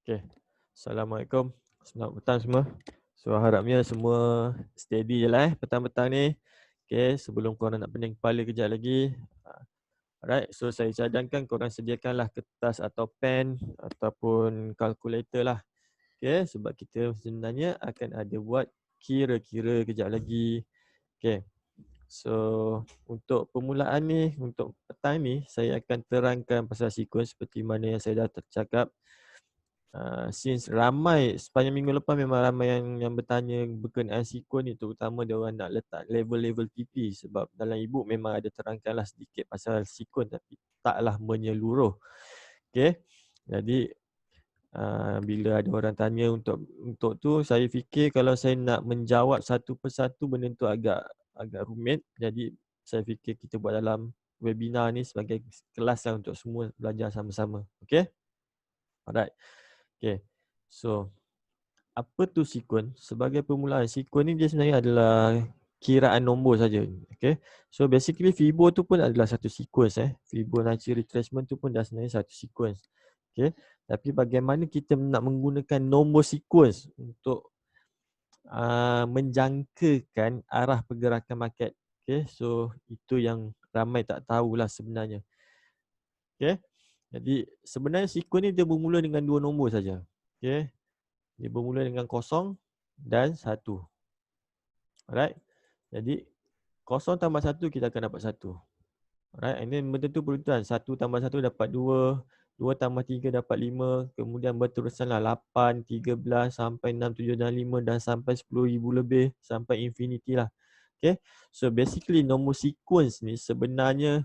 Okay. Assalamualaikum. Selamat petang semua. So harapnya semua steady je lah petang-petang ni. Okay, sebelum korang nak pening kepala kejap lagi. Alright, so saya cadangkan korang sediakanlah kertas atau pen ataupun kalkulator lah. Okay, sebab kita sebenarnya akan ada buat kira-kira kejap lagi. Okay, so untuk permulaan ni, untuk petang ni, saya akan terangkan pasal sequence seperti mana yang saya dah tercakap. Since ramai sepanjang minggu lepas memang ramai yang bertanya berkenaan sequence ni, terutama dia orang nak letak level-level TP sebab dalam e-book memang ada terangkanlah sedikit pasal sequence tapi taklah menyeluruh. Okay, jadi bila ada orang tanya untuk tu, saya fikir kalau saya nak menjawab satu persatu benda tu agak rumit. Jadi saya fikir kita buat dalam webinar ni sebagai kelas lah untuk semua belajar sama-sama. Okay, alright. Okay, so apa tu sequence? Sebagai permulaan, sequence ni dia sebenarnya adalah kiraan nombor saja. Okay, so basically Fibo tu pun adalah satu sequence. Fibonacci retracement tu pun dah sebenarnya satu sequence. Okay, tapi bagaimana kita nak menggunakan nombor sequence untuk menjangkakan arah pergerakan market. Okay, so itu yang ramai tak tahulah sebenarnya. Okay, jadi sebenarnya sequence ni dia bermula dengan dua nombor saja. Okay, dia bermula dengan 0 dan 1. Alright. Jadi 0 tambah 1 kita akan dapat 1. Alright. And then benda tu berurutan. 1 tambah 1 dapat 2. 2 tambah 3 dapat 5. Kemudian berterusanlah 8, 13 sampai 6, 7 dan 5 dan sampai 10,000 lebih sampai infinity lah. Okay. So basically nombor sequence ni sebenarnya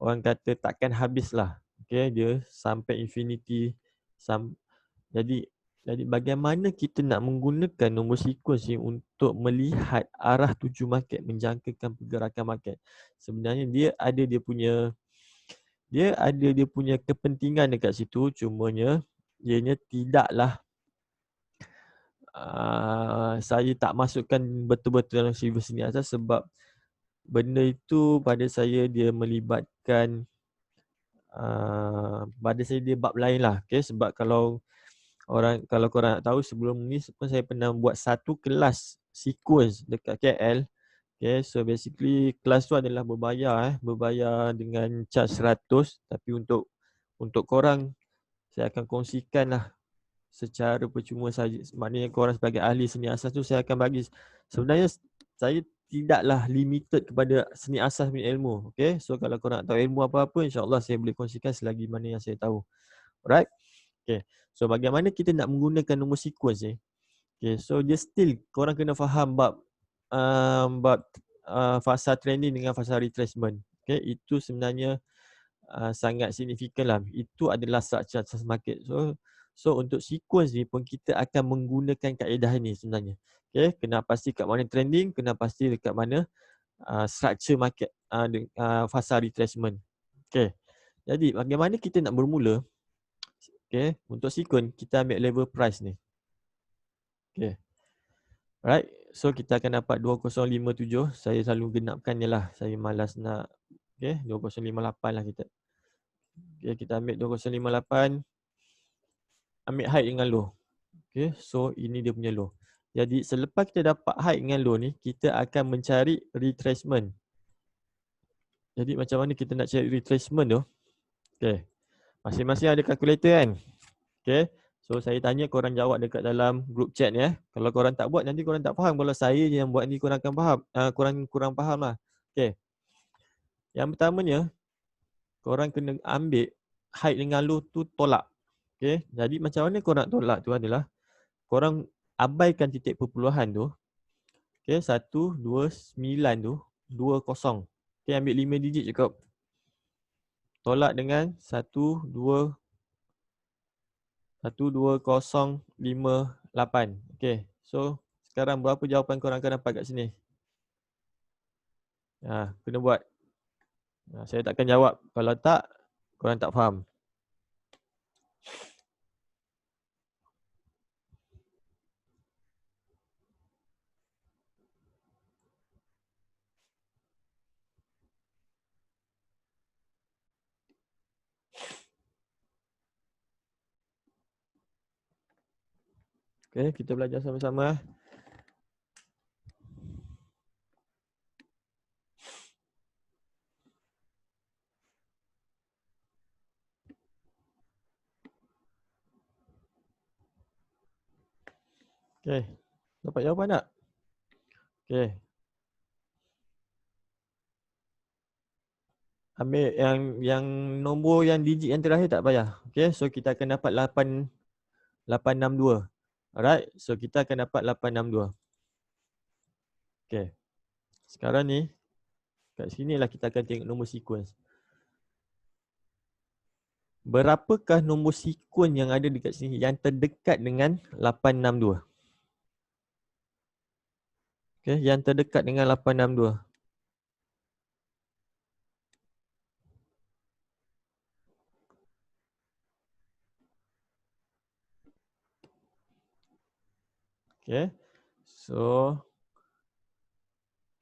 orang kata takkan habis lah. Okay. Dia sampai infinity. Jadi bagaimana kita nak menggunakan nombor sequence ni untuk melihat arah tuju market, menjangkakan pergerakan market. Sebenarnya dia ada dia punya kepentingan dekat situ, cumanya ianya tidaklah saya tak masukkan betul-betul dalam syllabus ni asal sebab benda itu pada saya dia melibatkan pada saya dia bab lain lah. Okay? Sebab kalau korang nak tahu sebelum ni pun saya pernah buat satu kelas sequence dekat KL. Okay, so basically kelas tu adalah berbayar dengan charge 100 tapi untuk korang saya akan kongsikan lah secara percuma saja. Maknanya korang sebagai ahli seni asas tu saya akan bagi. Sebenarnya saya tidaklah limited kepada seni asas punya ilmu. Okay, so kalau korang nak tahu ilmu apa-apa insyaAllah saya boleh kongsikan selagi mana yang saya tahu. Alright. Okay, so bagaimana kita nak menggunakan nombor sequence ni? Okay, so dia still korang kena faham bab fasa trending dengan fasa retracement. Okay, itu sebenarnya sangat signifikan lah. Itu adalah structure atas market. So untuk sequence ni pun kita akan menggunakan kaedah ni sebenarnya. Okay, kena pasti kat mana trending, kena pasti dekat mana structure market, fasa retracement. Okay, jadi bagaimana kita nak bermula? Okay, untuk sequence kita ambil level price ni. Okay, alright. So kita akan dapat 2057. Saya selalu genapkan je lah. Saya malas nak. Okay, 2058 lah kita. Okay, kita ambil 2058. Ambil high dengan low. Okay, so ini dia punya low. Jadi selepas kita dapat high dengan low ni, kita akan mencari retracement. Jadi macam mana kita nak cari retracement tu? Okay, masing-masing ada kalkulator kan? Okay, so saya tanya korang jawab dekat dalam group chat ni. Kalau korang tak buat nanti korang tak faham. Kalau saya je yang buat ni korang akan faham. Kurang faham lah. Okay, yang pertamanya korang kena ambil high dengan low tu tolak. Okay, jadi macam mana korang nak tolak tu adalah korang abaikan titik perpuluhan tu. Okay, 1, 2, 9 tu 20. Okay, ambil 5 digit cukup. Tolak dengan 1, 2, 0, 5, 8. Okay, so sekarang berapa jawapan korang akan dapat kat sini? Kena buat. Saya takkan jawab. Kalau tak, korang tak faham. Okay, kita belajar sama-sama. Okay, dapat jawapan tak? Okay, ambil yang nombor yang digit yang terakhir tak payah. Okay, so kita akan dapat 862. Alright, so kita akan dapat 862. Okay, sekarang ni kat sini lah kita akan tengok nombor sequence. Berapakah nombor sequence yang ada dekat sini yang terdekat dengan 862? Okay, yang terdekat dengan 862. Okay, so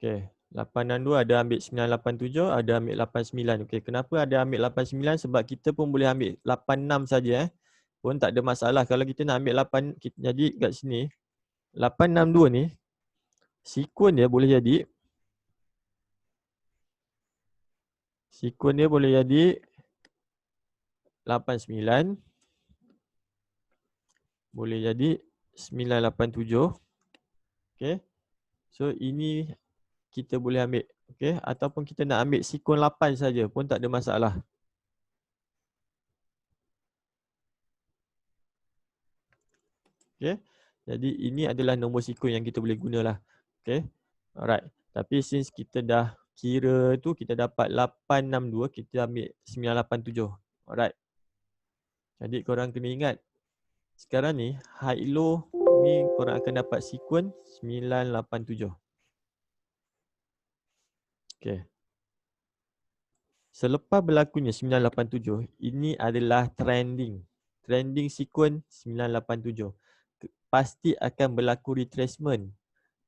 okay, 862 ada ambil 987, ada ambil 89. Okay, kenapa ada ambil 89? Sebab kita pun boleh ambil 86 saja pun tak ada masalah. Kalau kita nak ambil 8, jadi kat sini 862 ni sequence dia boleh jadi boleh jadi 89, boleh jadi 987. Okay, so ini kita boleh ambil. Okay, ataupun kita nak ambil sequence 8 saja pun tak ada masalah. Okay, jadi ini adalah nombor sequence yang kita boleh gunalah. Okay, alright. Tapi since kita dah kira tu, kita dapat 862, kita ambil 987. Alright. Jadi korang kena ingat, sekarang ni high low ni korang akan dapat sequence 987. Okay. Selepas berlakunya 987, ini adalah trending. Trending sequence 987. Pasti akan berlaku retracement.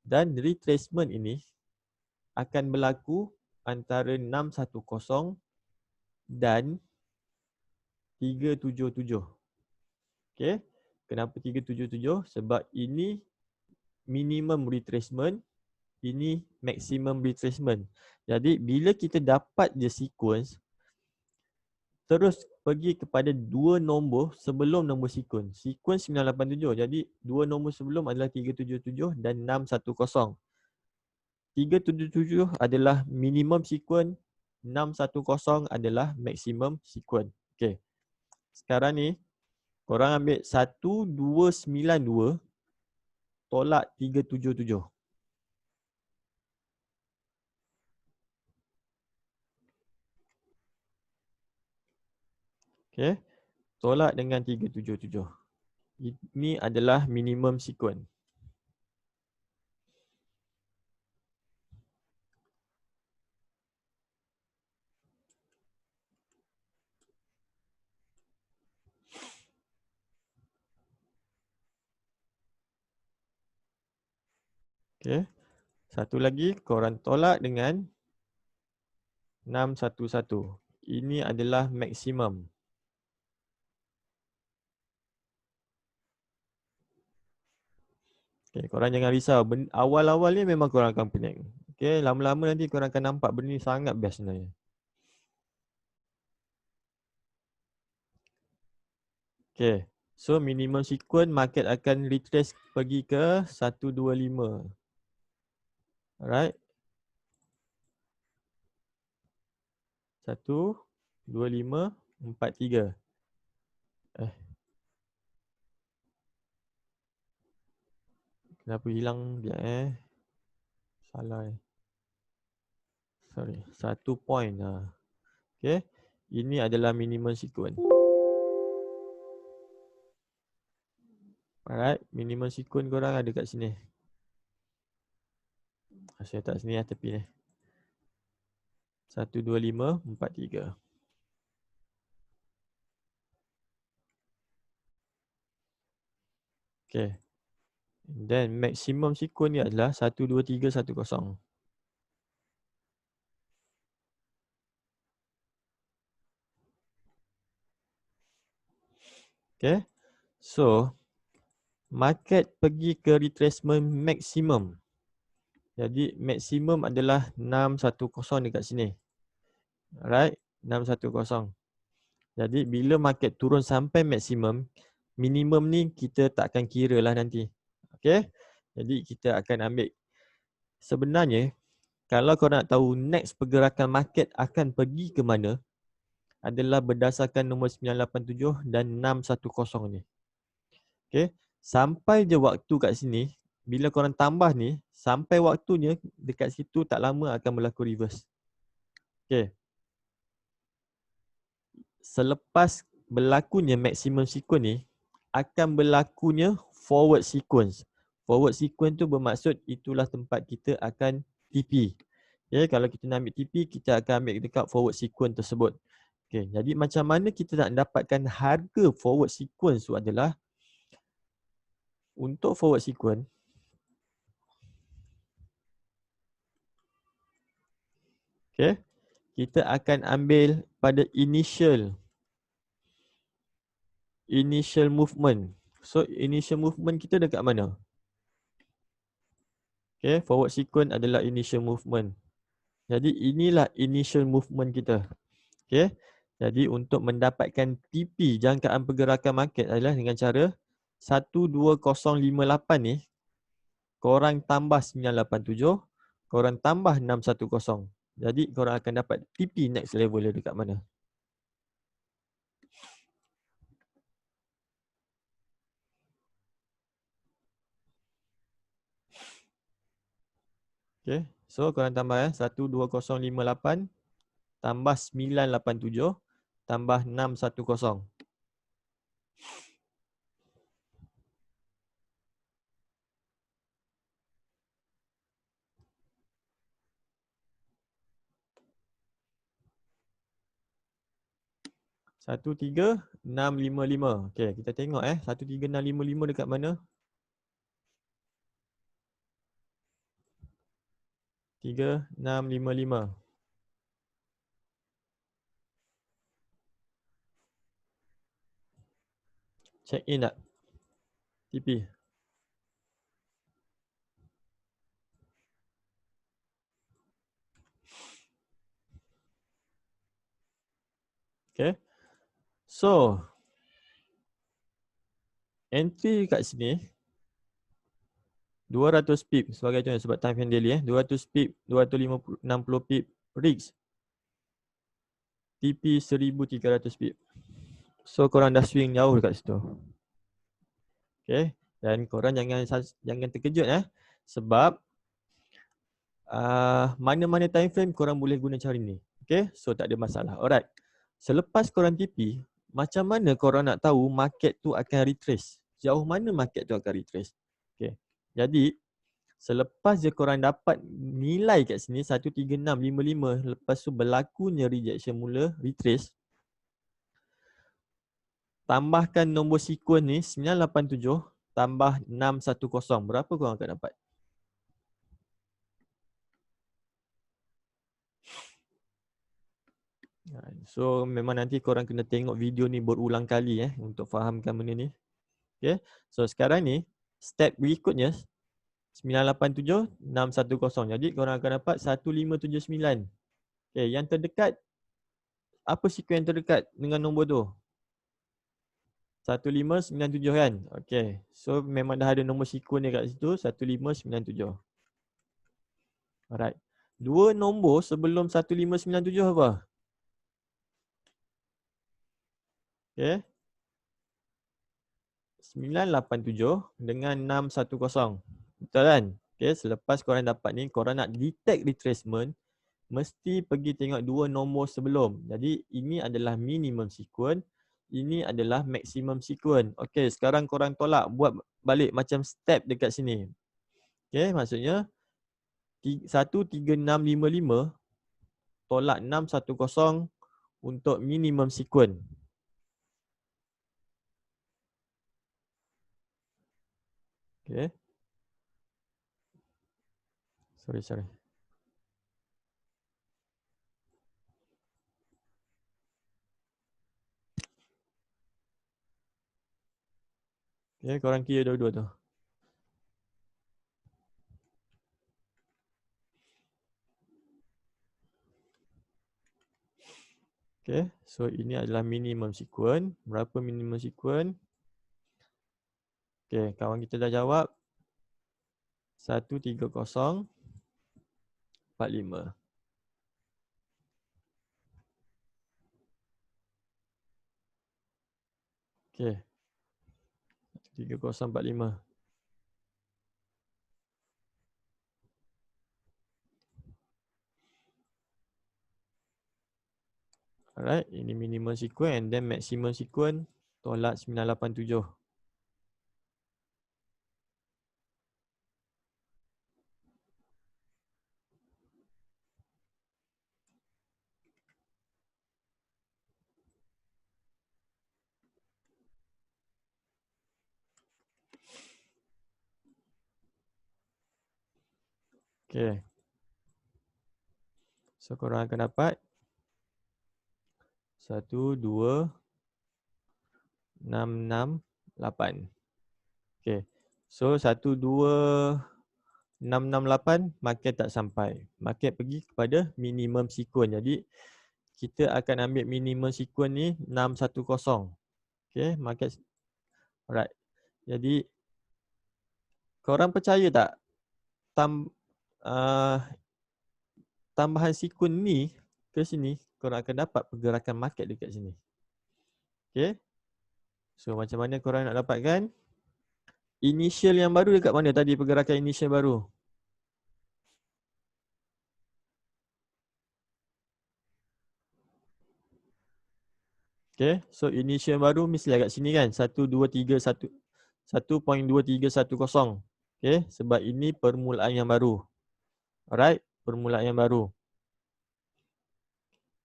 Dan retracement ini akan berlaku antara 610 dan 377. Okay. Kenapa 377? Sebab ini minimum retracement, ini maximum retracement. Jadi bila kita dapat je sequence, terus pergi kepada dua nombor sebelum nombor sequence. Sequence 987. Jadi dua nombor sebelum adalah 377 dan 610. 377 adalah minimum sequence, 610 adalah maximum sequence. Okay. Sekarang ni korang ambil 1292 tolak 377. Okay. Tolak dengan 377. Ini adalah minimum sequence. Okay. Satu lagi korang tolak dengan 611. Ini adalah maksimum. Okay, korang jangan risau. Awal-awal ni memang korang akan pening. Okay, lama-lama nanti korang akan nampak benda ni sangat best sebenarnya. Okay, so minimum sequence market akan retrace pergi ke 125. Alright. 12543. Kenapa hilang dia Salah Sorry, 1 point lah. Okay, ini adalah minimum sequence. Alright, minimum sequence korang ada kat sini. Saya letak sini lah tepi ni. 12543. Okay. Then maximum sequence ni adalah 12310. Okay. So market pergi ke retracement maksimum. Jadi maksimum adalah 610 dekat sini. Alright, 610. Jadi bila market turun sampai maksimum, minimum ni kita tak akan kira lah nanti. Okay. Jadi kita akan ambil. Sebenarnya, kalau korang nak tahu next pergerakan market akan pergi ke mana, adalah berdasarkan nombor 987 dan 610 ni. Okay. Sampai je waktu kat sini, bila korang tambah ni, sampai waktunya dekat situ tak lama akan berlaku reverse. Okay. Selepas berlakunya maximum sequence ni, akan berlakunya forward sequence. Forward sequence tu bermaksud itulah tempat kita akan TP. Okay, kalau kita nak ambil TP, kita akan ambil dekat forward sequence tersebut. Okay, jadi macam mana kita nak dapatkan harga forward sequence tu adalah, untuk forward sequence, okay, kita akan ambil pada initial movement. So initial movement kita dekat mana? Okay, forward sequence adalah initial movement. Jadi inilah initial movement kita. Okay, jadi untuk mendapatkan TP, jangkaan pergerakan market, adalah dengan cara 12058 ni, korang tambah 987, korang tambah 610. Jadi korang akan dapat TP next level dia dekat mana. Okay, so korang tambah 12058 tambah 987 tambah 610. Satu tiga enam lima lima. Okay, kita tengok 13655 dekat mana? 3655. Check in tak? TP. Okay. So, entry kat sini 200 pip sebagai contoh, sebab time frame daily 200 pip, 260 pip risk. TP 1300 pip. So korang dah swing jauh dekat situ. Okay. Dan korang jangan terkejut sebab mana-mana time frame korang boleh guna cara ni. Okay. So tak ada masalah. Alright. Selepas korang TP, macam mana korang nak tahu market tu akan retrace? Jauh mana market tu akan retrace? Okay. Jadi selepas je korang dapat nilai kat sini 13655, lepas tu berlakunya rejection mula, retrace, tambahkan nombor sequence ni 987 tambah 610. Berapa korang akan dapat? So memang nanti korang kena tengok video ni berulang kali untuk fahamkan benda ni. Okay. So sekarang ni step berikutnya 987 610. Jadi korang akan dapat 1579. Okay, yang terdekat, apa sequence yang terdekat dengan nombor tu? 1597 kan? Okay. So memang dah ada nombor sequence dia kat situ, 1597. Alright. Dua nombor sebelum 1597 apa? Okay. 987 dengan 610. Betul kan? Okay. Selepas korang dapat ni, korang nak detect retracement, mesti pergi tengok dua nombor sebelum. Jadi ini adalah minimum sequence, ini adalah maximum sequence. Okay, sekarang korang tolak, buat balik macam step dekat sini. Okay, maksudnya 13655 tolak 610 untuk minimum sequence. Okay. Sorry. Okay, korang kira dua-dua tu. Okay, so ini adalah minimum sequence. Berapa minimum sequence? Okay, kawan kita dah jawab. 13045. Okay, 13045. Alright, ini minimum sequence and then maximum sequence tolak 987. Okay, so korang akan dapat 12668. Okay, so 12668 market tak sampai. Market pergi kepada minimum sequence. Jadi kita akan ambil minimum sequence ni 610. Okay, market. Alright. Jadi korang percaya tak tambahan sequence ni ke sini, korang akan dapat pergerakan market dekat sini. Okay. So macam mana korang nak dapatkan? Initial yang baru dekat mana tadi pergerakan initial baru? Okay. So initial baru mesti agak sini kan? 1.2310. Okay. Sebab ini permulaan yang baru. Alright. Permulaan yang baru.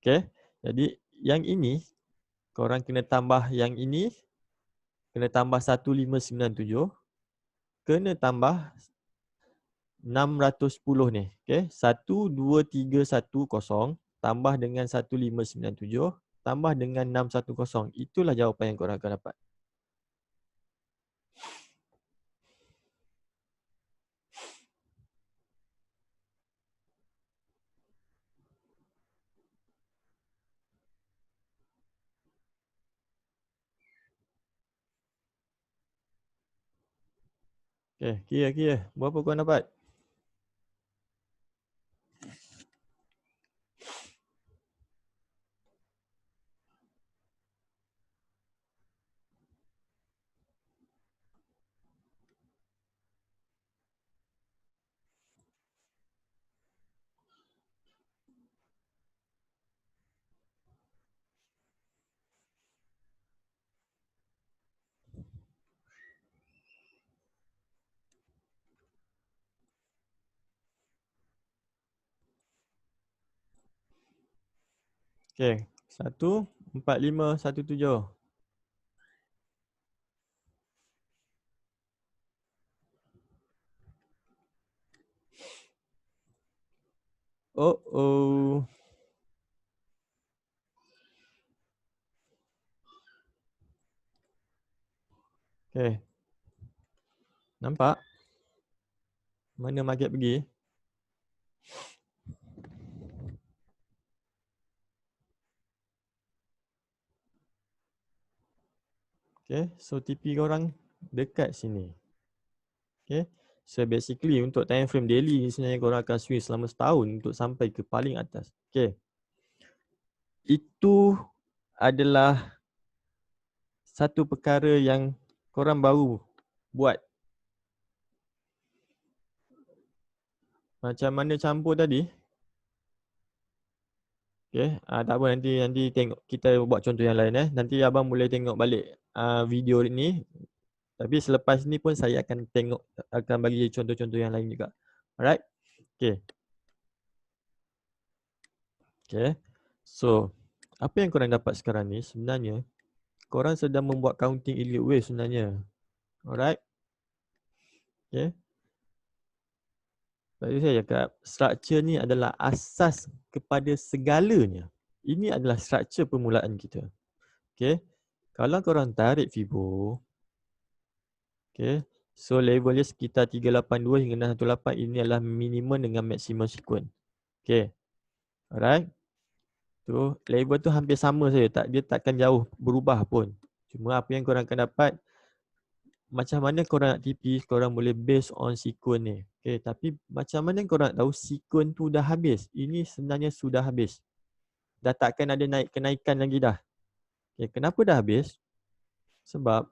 Okay. Jadi yang ini korang kena tambah yang ini. Kena tambah 1597. Kena tambah 610 ni. Okay. 12310 tambah dengan 1597 tambah dengan 610. Itulah jawapan yang korang akan dapat. Okay. Kira. Berapa korang dapat? Okay. 14517. Oh. Okay. Nampak? Mana market pergi? Okay. So TP korang dekat sini. Okay. So basically untuk time frame daily ni sebenarnya korang akan swing selama setahun untuk sampai ke paling atas. Okay. Itu adalah satu perkara yang korang baru buat. Macam mana campur tadi? Okay. Tak apa, nanti tengok, kita buat contoh yang lain. Nanti abang boleh tengok balik video ni. Tapi selepas ni pun saya akan bagi contoh-contoh yang lain juga. Alright. Okay. Okay. So, apa yang korang dapat sekarang ni sebenarnya korang sedang membuat counting elliott wave sebenarnya. Alright. Okay. Tadi saya cakap structure ni adalah asas kepada segalanya. Ini adalah structure permulaan kita. Okay. Kalau korang tarik Fibo, Okay. So level dia sekitar 382 hingga 618. Ini adalah minimum dengan maksimum sequence. Okay. Alright. Tu level tu hampir sama saja. Dia takkan jauh berubah pun. Cuma apa yang korang akan dapat, macam mana korang nak TP, korang boleh based on sequence ni. Okay. Tapi macam mana korang nak tahu sequence tu dah habis? Ini sebenarnya sudah habis. Dah takkan ada kenaikan lagi dah. Okay. Kenapa dah habis? Sebab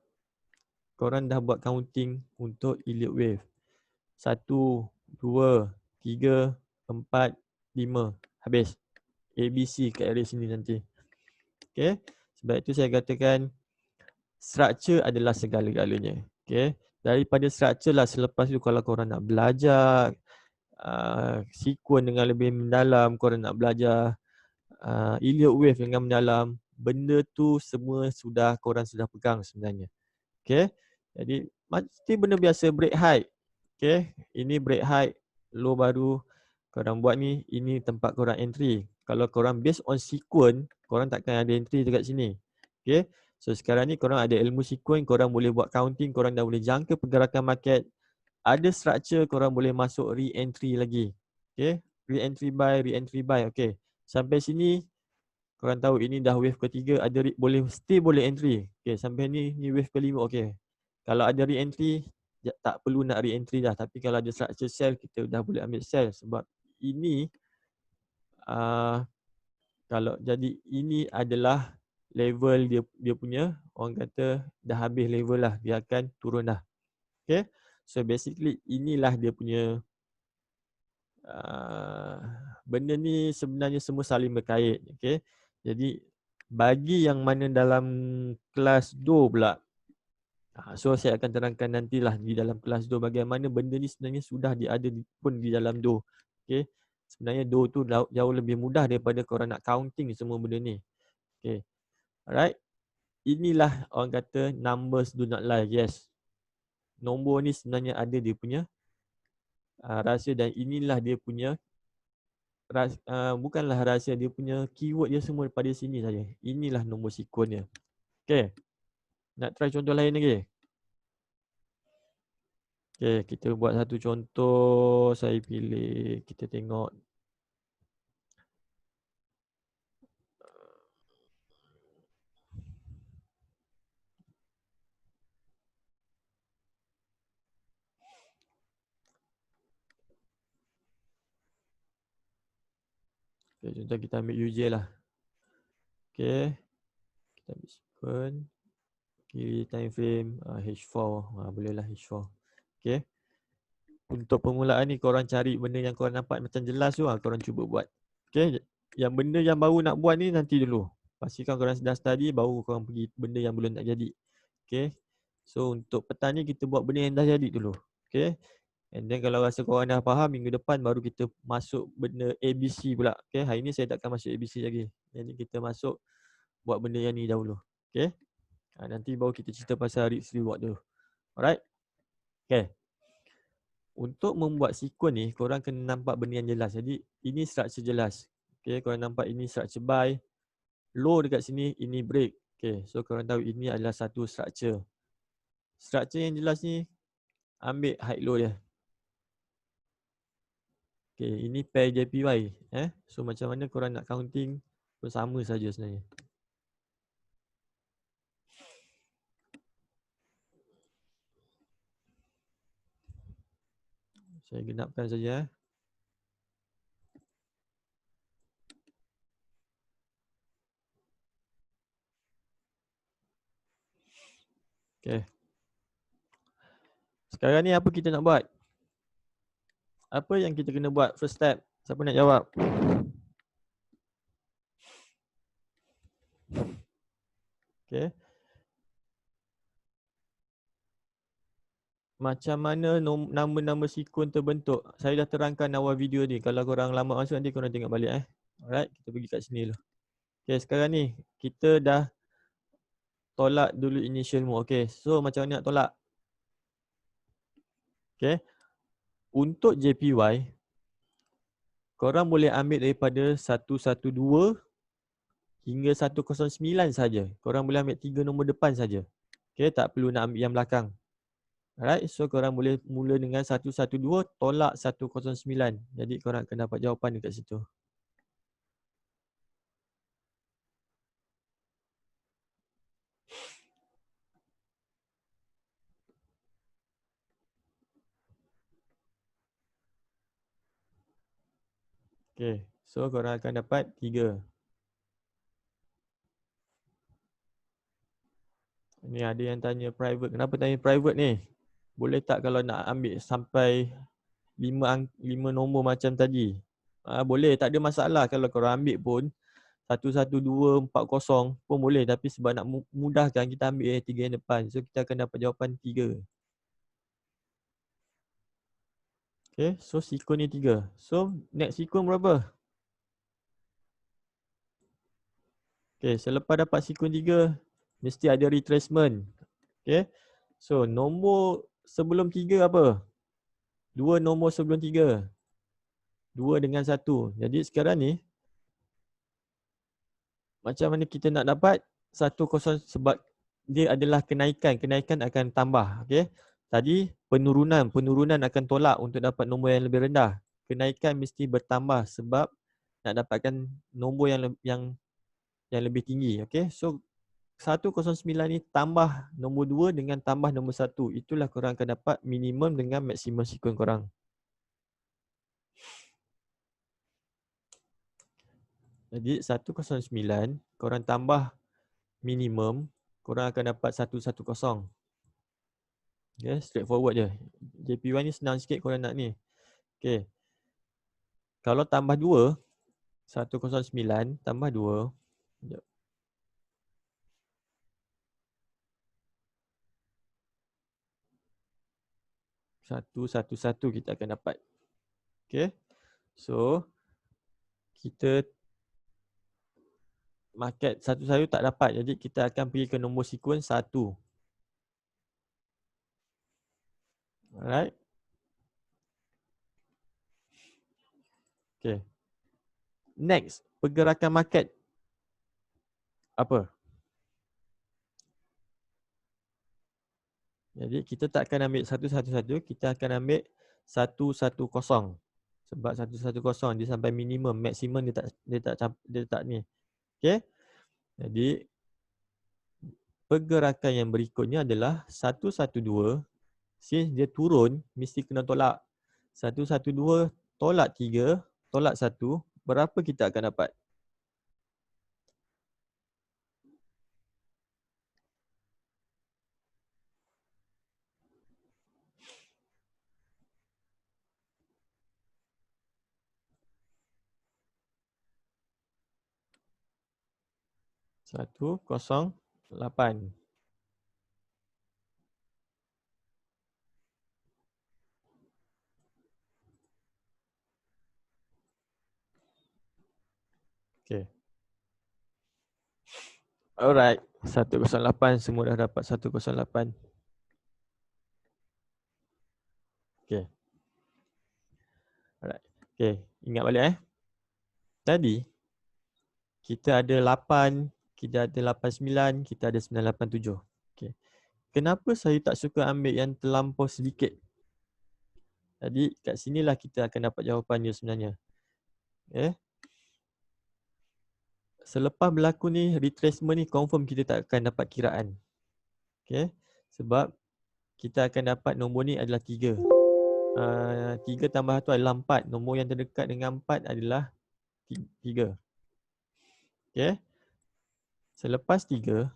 korang dah buat counting untuk elite wave. 1, 2, 3, 4, 5. Habis. ABC kat area sini nanti. Okay. Sebab itu saya katakan structure adalah segala-galanya. Okay. Daripada structure lah, selepas tu kalau korang nak belajar sequence dengan lebih mendalam, korang nak belajar elite wave dengan mendalam, benda tu semua korang sudah pegang sebenarnya. Okay. Jadi mesti benda biasa break height. Okay. Ini break height, low baru. Korang buat ni, ini tempat korang entry. Kalau korang based on sequence, korang takkan ada entry dekat sini. Okay. So sekarang ni korang ada ilmu sequence, korang boleh buat counting, korang dah boleh jangka pergerakan market. Ada structure, korang boleh masuk re-entry lagi. Okay. Re-entry buy. Okay. Sampai sini, korang tahu ini dah wave ketiga, ada still boleh entry. Okay, sampai ni wave kelima. Okay. Kalau ada re-entry, tak perlu nak re-entry dah. Tapi kalau ada structure sell, kita dah boleh ambil sell. Sebab ini, kalau jadi ini adalah level dia punya, orang kata dah habis level lah. Dia akan turun dah. Okay. So basically inilah dia punya benda ni sebenarnya semua saling berkait. Okay. Jadi bagi yang mana dalam kelas 2 pula, so saya akan terangkan nantilah di dalam kelas 2 bagaimana benda ni sebenarnya sudah ada pun di dalam 2. Okay. Sebenarnya 2 tu jauh lebih mudah daripada korang nak counting semua benda ni. Okay. Alright. Inilah orang kata numbers do not lie. Yes. Nombor ni sebenarnya ada dia punya rahsia, dan inilah dia punya bukanlah rahsia, dia punya keyword dia semua pada sini saja. Inilah nombor sequence dia. Okay. Nak try contoh lain lagi? Okay, kita buat satu contoh. Saya pilih, kita tengok. Okay, contoh kita ambil UJ lah. Okay. Kita ambil sequence. Kiri time frame H4. Bolehlah H4. Okay. Untuk permulaan ni korang cari benda yang korang nampak macam jelas tu, korang cuba buat. Okay. Yang benda yang baru nak buat ni nanti dulu. Pastikan korang sedang study, baru korang pergi benda yang belum tak jadi. Okay. So untuk petang ni kita buat benda yang dah jadi dulu. Okay. And then kalau rasa korang dah faham, minggu depan baru kita masuk benda ABC pula. Okay. Hari ni saya takkan masuk ABC lagi. Jadi kita masuk buat benda yang ni dahulu. Okay. Nanti baru kita cerita pasal risk reward dulu. Alright. Okay. Untuk membuat sequence ni, korang kena nampak benda yang jelas. Jadi, ini structure jelas. Okay, korang nampak ini structure buy. Low dekat sini, ini break. Okay, so korang tahu ini adalah satu structure. Structure yang jelas ni, ambil high low dia. Okay, ini pair JPY. So, macam mana korang nak counting, pun sama saja sebenarnya. Saya genapkan saja. Okay. Sekarang ni apa kita nak buat? Apa yang kita kena buat first step? Siapa nak jawab? Okay. Macam mana nama-nama sequence terbentuk? Saya dah terangkan awal video ni. Kalau korang lama masuk nanti korang tengok balik. Alright, kita pergi kat sini dulu. Okay, sekarang ni kita dah tolak dulu initial move. Okay, so macam mana nak tolak? Okay, untuk JPY, korang boleh ambil daripada 112 hingga 109 saja. Korang boleh ambil 3 nombor depan saja. Okay, tak perlu nak ambil yang belakang. Alright, so korang boleh mula dengan 112 tolak 109. Jadi korang akan dapat jawapan dekat situ. Okay, so korang akan dapat 3. Ni ada yang tanya private. Kenapa tanya private ni? Boleh tak kalau nak ambil sampai 5 nombor macam tadi? Boleh, tak ada masalah kalau korang ambil pun 11240 pun boleh, tapi sebab nak mudahkan kita ambil 3 yang depan. So kita akan dapat jawapan 3. Okay, so sikun ni 3. So next sikun berapa? Okay, selepas dapat sikun 3, mesti ada retracement. Okay, so nombor sebelum 3 apa? 2 nombor sebelum 3. 2 dengan 1. Jadi sekarang ni, macam mana kita nak dapat 10 sebab dia adalah kenaikan. Kenaikan akan tambah. Okay. Tadi penurunan akan tolak untuk dapat nombor yang lebih rendah. Kenaikan mesti bertambah sebab nak dapatkan nombor yang lebih tinggi. Okay. So 109 ni tambah nombor 2 dengan tambah nombor 1. Itulah korang akan dapat minimum dengan maksimum sikun korang. Jadi 109 korang tambah minimum, korang akan dapat 110. Okay, straightforward je. JP1 ni senang sikit korang nak ni. Okay. Kalau tambah 2, 109 tambah 2. Sekejap. 111 kita akan dapat. Okay. So, kita market 1 tak dapat. Jadi, kita akan pergi ke nombor sequence 1. Alright. Okay. Next, pergerakan market. Apa? Jadi, kita tak akan ambil 111. Kita akan ambil 110. Sebab 110 dia sampai minimum, maksimum dia tak ni. Okay. Jadi pergerakan yang berikutnya adalah 112. Since dia turun, mesti kena tolak. 112 tolak 3, tolak 1. Berapa kita akan dapat? Satu, kosong, 8. Okay. Alright. 108. Semua dah dapat 108. Okay. Alright. Okay. Ingat balik Tadi, kita ada 8, kita ada 89, kita ada 987. Okay. Kenapa saya tak suka ambil yang terlampau sedikit? Jadi kat sinilah kita akan dapat jawapannya sebenarnya. Okay. Selepas berlaku ni, retracement ni confirm kita tak akan dapat kiraan. Okay. Sebab kita akan dapat nombor ni adalah 3. 3 tambah 1 adalah 4. Nombor yang terdekat dengan 4 adalah 3. Okay. Selepas 3,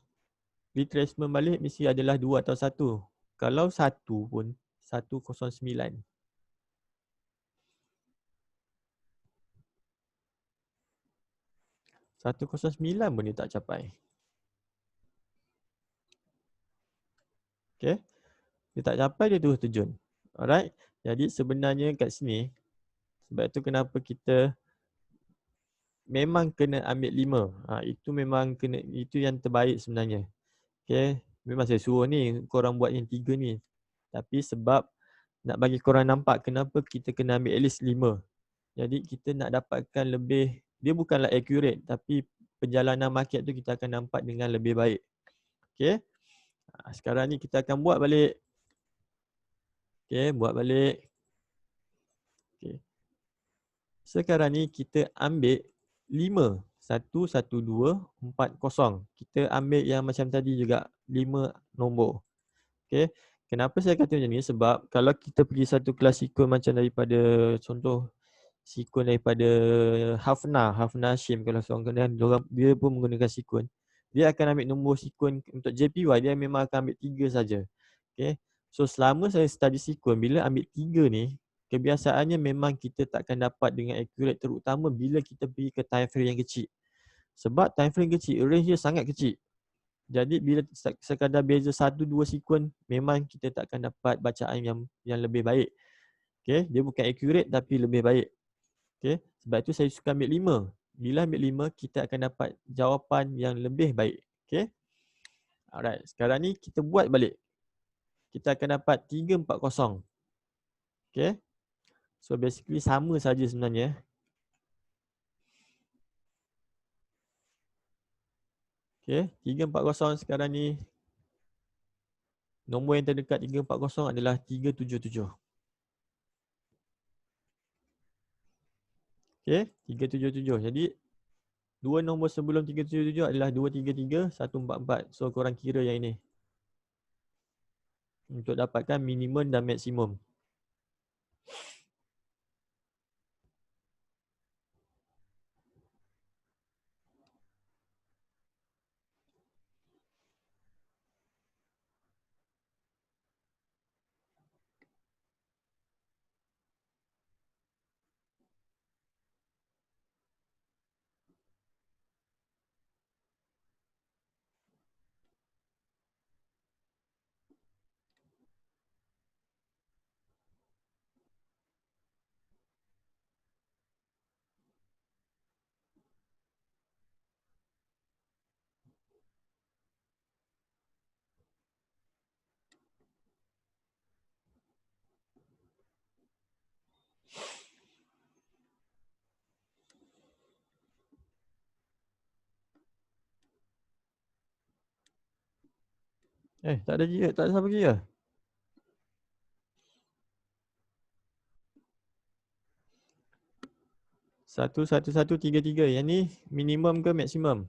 retracement balik mesti adalah 2 atau 1. Kalau 1 pun 109. 109 pun dia tak capai. Okay. Dia tak capai, dia terus terjun. Alright. Jadi sebenarnya kat sini, sebab tu kenapa kita memang kena ambil 5. Itu memang kena, itu yang terbaik sebenarnya. Okay. Memang saya suruh ni, korang buat yang 3 ni. Tapi sebab nak bagi korang nampak kenapa kita kena ambil at least 5. Jadi kita nak dapatkan lebih, dia bukanlah accurate, tapi perjalanan market tu kita akan nampak dengan lebih baik. Okay. Sekarang ni kita akan buat balik Okey, buat balik. Okey. Sekarang ni kita ambil 5. 1, 1, 2, 4, 0. Kita ambil yang macam tadi juga, 5 nombor. Okey. Kenapa saya kata macam ni? Sebab kalau kita pergi satu kelas sequence macam daripada contoh sequence daripada Hafna Hashim, kalau seorang kenal, dia pun menggunakan sequence. Dia akan ambil nombor sequence untuk JPY, dia memang akan ambil 3 saja. Okey. So selama saya study sequence, bila ambil 3 ni, kebiasaannya memang kita takkan dapat dengan accurate, terutama bila kita pergi ke time frame yang kecil. Sebab time frame kecil, range dia sangat kecil. Jadi bila sekadar beza 1-2 sequence, memang kita takkan dapat bacaan yang lebih baik. Okay, dia bukan accurate tapi lebih baik. Okay, sebab itu saya suka ambil 5. Bila ambil 5, kita akan dapat jawapan yang lebih baik. Okay, alright. Sekarang ni kita buat balik. Kita akan dapat 340. Okay, so basically sama saja sebenarnya. Okay, 340 sekarang ni, nombor yang terdekat 340 adalah 377. Okay, 377. Jadi, dua nombor sebelum 377 adalah 233, 144. So, korang kira yang ini. Untuk dapatkan minimum dan maksimum. Tak ada dia, tak ada siapa kira. Satu, satu, satu, tiga, tiga. Yang ni minimum ke maksimum?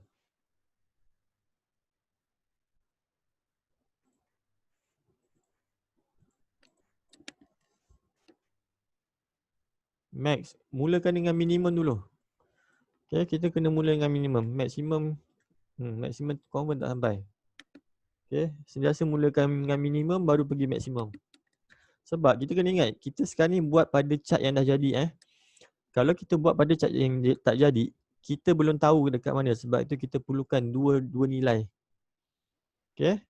Max. Mulakan dengan minimum dulu. Okay, kita kena mula dengan minimum. Maksimum, maksimum korang pun tak sampai. Okay, sentiasa mulakan dengan minimum baru pergi maksimum. Sebab kita kena ingat, kita sekarang ni buat pada chart yang dah jadi. Kalau kita buat pada chart yang tak jadi, kita belum tahu dekat mana. Sebab itu kita perlukan dua nilai. Okay.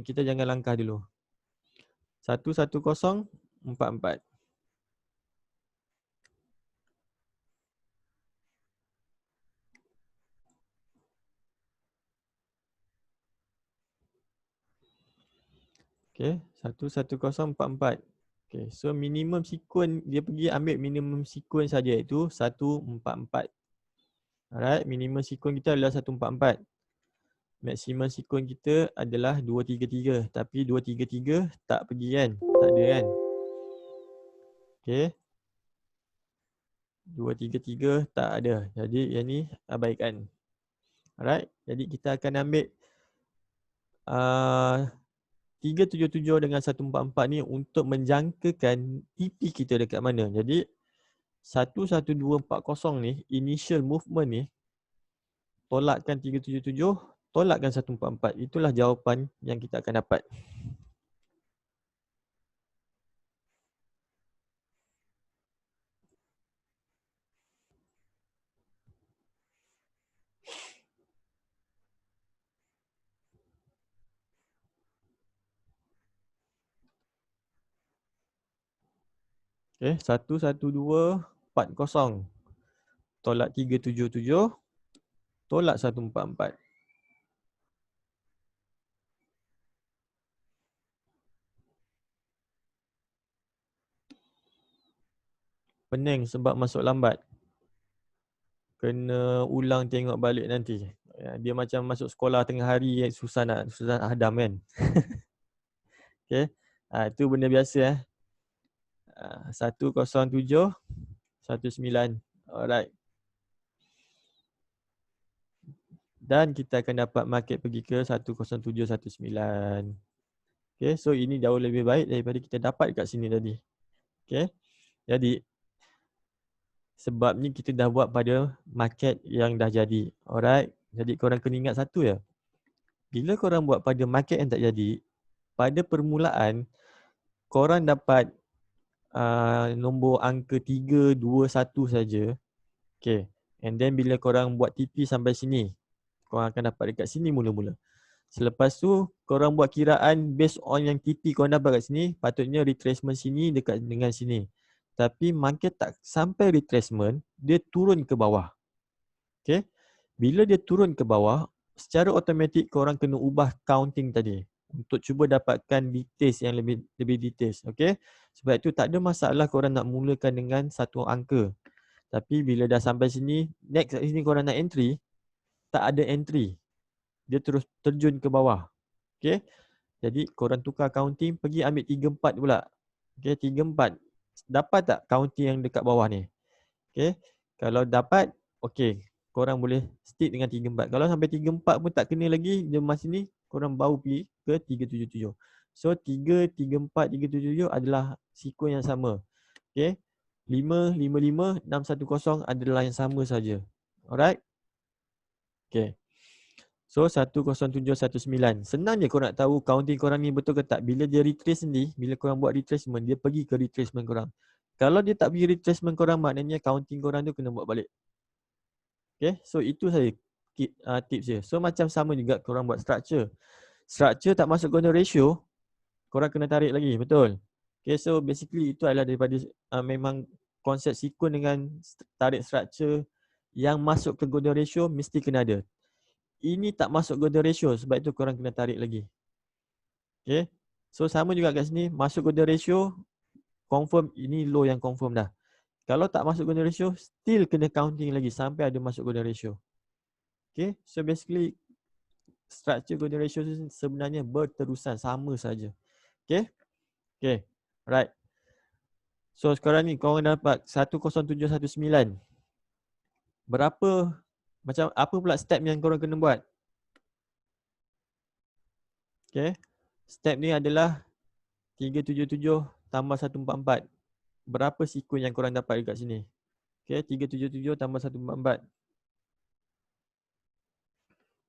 Kita jangan langkah dulu. 11044. Okay, 11044. Okay, so minimum sequence, dia pergi ambil minimum sequence saja, iaitu 144. Alright, minimum sequence kita adalah 144. Maximum sequence kita adalah 233. Tapi 233 tak pergi kan? Tak ada kan? Okay. 233 tak ada. Jadi yang ni abaikan. Alright, jadi kita akan ambil 377 dengan 144 ni untuk menjangkakan TP kita dekat mana. Jadi 11240 ni, initial movement ni, tolakkan 377, tolakkan 144. Itulah jawapan yang kita akan dapat. Okay, 11240 tolak 377, tolak 144. Pening sebab masuk lambat. Kena ulang tengok balik nanti. Dia macam masuk sekolah tengah hari, susah nak hadam kan. Okay. Itu benda biasa 10719. Alright. Dan kita akan dapat market pergi ke 10719. Okay, so ini jauh lebih baik daripada kita dapat kat sini tadi. Okay, jadi sebab ni kita dah buat pada market yang dah jadi. Alright, jadi korang kena ingat satu ya. Bila korang buat pada market yang tak jadi, pada permulaan korang dapat nombor angka 3, 2, 1 saja. Okay, and then bila korang buat TP sampai sini, korang akan dapat dekat sini mula-mula. Selepas tu, korang buat kiraan based on yang TP korang dapat kat sini, patutnya retracement sini dekat dengan sini. Tapi market tak sampai retracement, dia turun ke bawah. Okay. Bila dia turun ke bawah, secara automatik korang kena ubah counting tadi untuk cuba dapatkan details yang lebih details. Okay. Sebab itu tak ada masalah korang nak mulakan dengan satu angka. Tapi bila dah sampai sini, next kat sini korang nak entry, tak ada entry. Dia terus terjun ke bawah. Okay. Jadi korang tukar counting, pergi ambil 34 pula. Okay, 34. Dapat tak counting yang dekat bawah ni? Okay. Kalau dapat, okay. Korang boleh stick dengan 34. Kalau sampai 34 pun tak kena lagi, dia masa ni korang baru pergi ke 377. So 3, 34, 377 adalah sequence yang sama. Okay. 5, 5, 5, 6, 1, 0 adalah yang sama saja. Alright. Okay. So 10719. Senang je korang nak tahu counting korang ni betul ke tak. Bila dia retrace sendiri, bila korang buat retracement, dia pergi ke retracement korang. Kalau dia tak pergi retracement korang, maknanya counting korang tu kena buat balik. Okay, so itu saja tips dia. So macam sama juga korang buat structure. Structure tak masuk golden ratio, korang kena tarik lagi, betul? Okay, so basically itu adalah daripada memang konsep sequence dengan tarik structure yang masuk ke golden ratio mesti kena ada. Ini tak masuk golden ratio, sebab itu korang kena tarik lagi. Okay. So sama juga kat sini, masuk golden ratio, confirm ini low yang confirm dah. Kalau tak masuk golden ratio, still kena counting lagi sampai ada masuk golden ratio. Okay. So basically, structure golden ratio sebenarnya berterusan, sama saja. Okay. Okay. Right. So sekarang ni korang dapat 10719. Berapa, macam apa pula step yang korang kena buat? Okay. Step ni adalah 377 tambah 144. Berapa sequence yang korang dapat dekat sini? Okay, 377 tambah 144.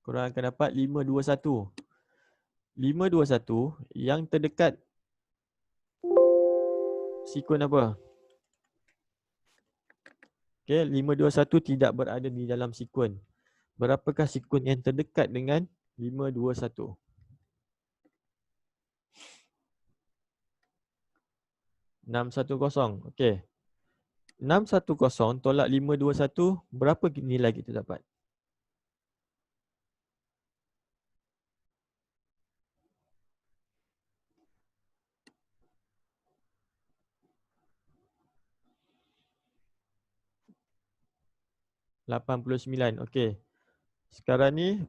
Korang akan dapat 521. 521 yang terdekat sequence apa? Okay, 521 tidak berada di dalam sequence. Berapakah sequence yang terdekat dengan 521? 610. Okay. 610 tolak 521, berapa nilai kita dapat? $89. Okay. Sekarang ni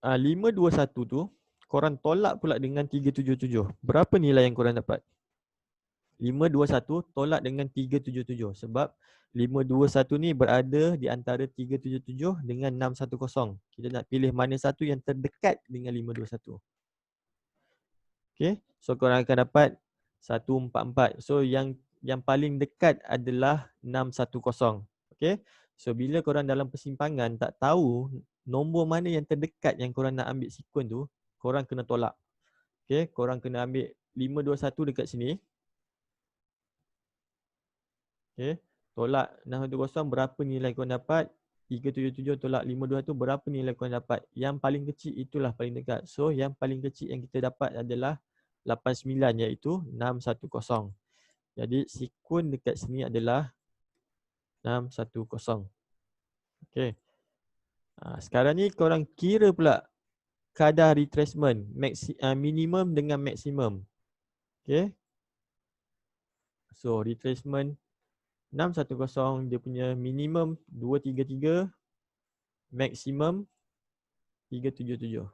521 tu korang tolak pula dengan 377. Berapa nilai yang korang dapat? 521 tolak dengan 377. Sebab 521 ni berada di antara 377 dengan 610. Kita nak pilih mana satu yang terdekat dengan 521. Okay. So korang akan dapat 144. So yang paling dekat adalah 610. Okay. So bila korang dalam persimpangan tak tahu nombor mana yang terdekat yang korang nak ambil sequence tu, korang kena tolak. Okay. Korang kena ambil 521 dekat sini. Okay. Tolak 610, berapa nilai korang dapat? 377 tolak 521, berapa nilai korang dapat? Yang paling kecil itulah paling dekat. So yang paling kecil yang kita dapat adalah 89, iaitu 610. Jadi sequence dekat sini adalah 610. Okay. Sekarang ni korang kira pula kadar retracement minimum dengan maksimum. Okay. So retracement 610, dia punya minimum 233, maksimum 377.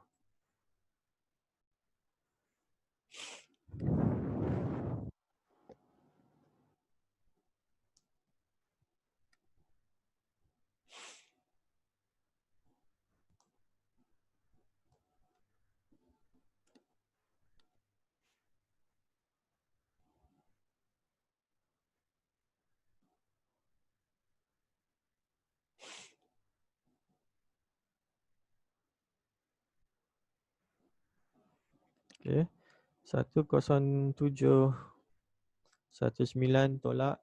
Okay. 107 19 tolak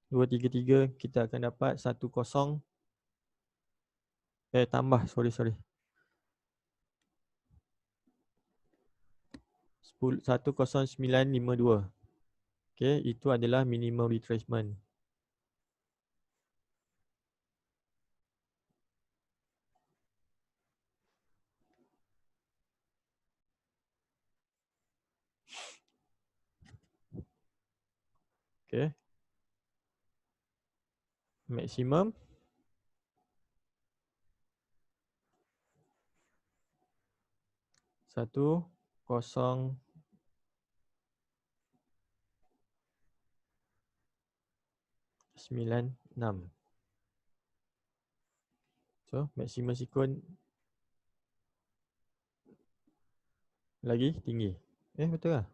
233, kita akan dapat 10 tambah sorry 10952. Okay, itu adalah minimum retracement. Okay, maksimum 109.6. So maksimum sikon lagi tinggi. Betul lah.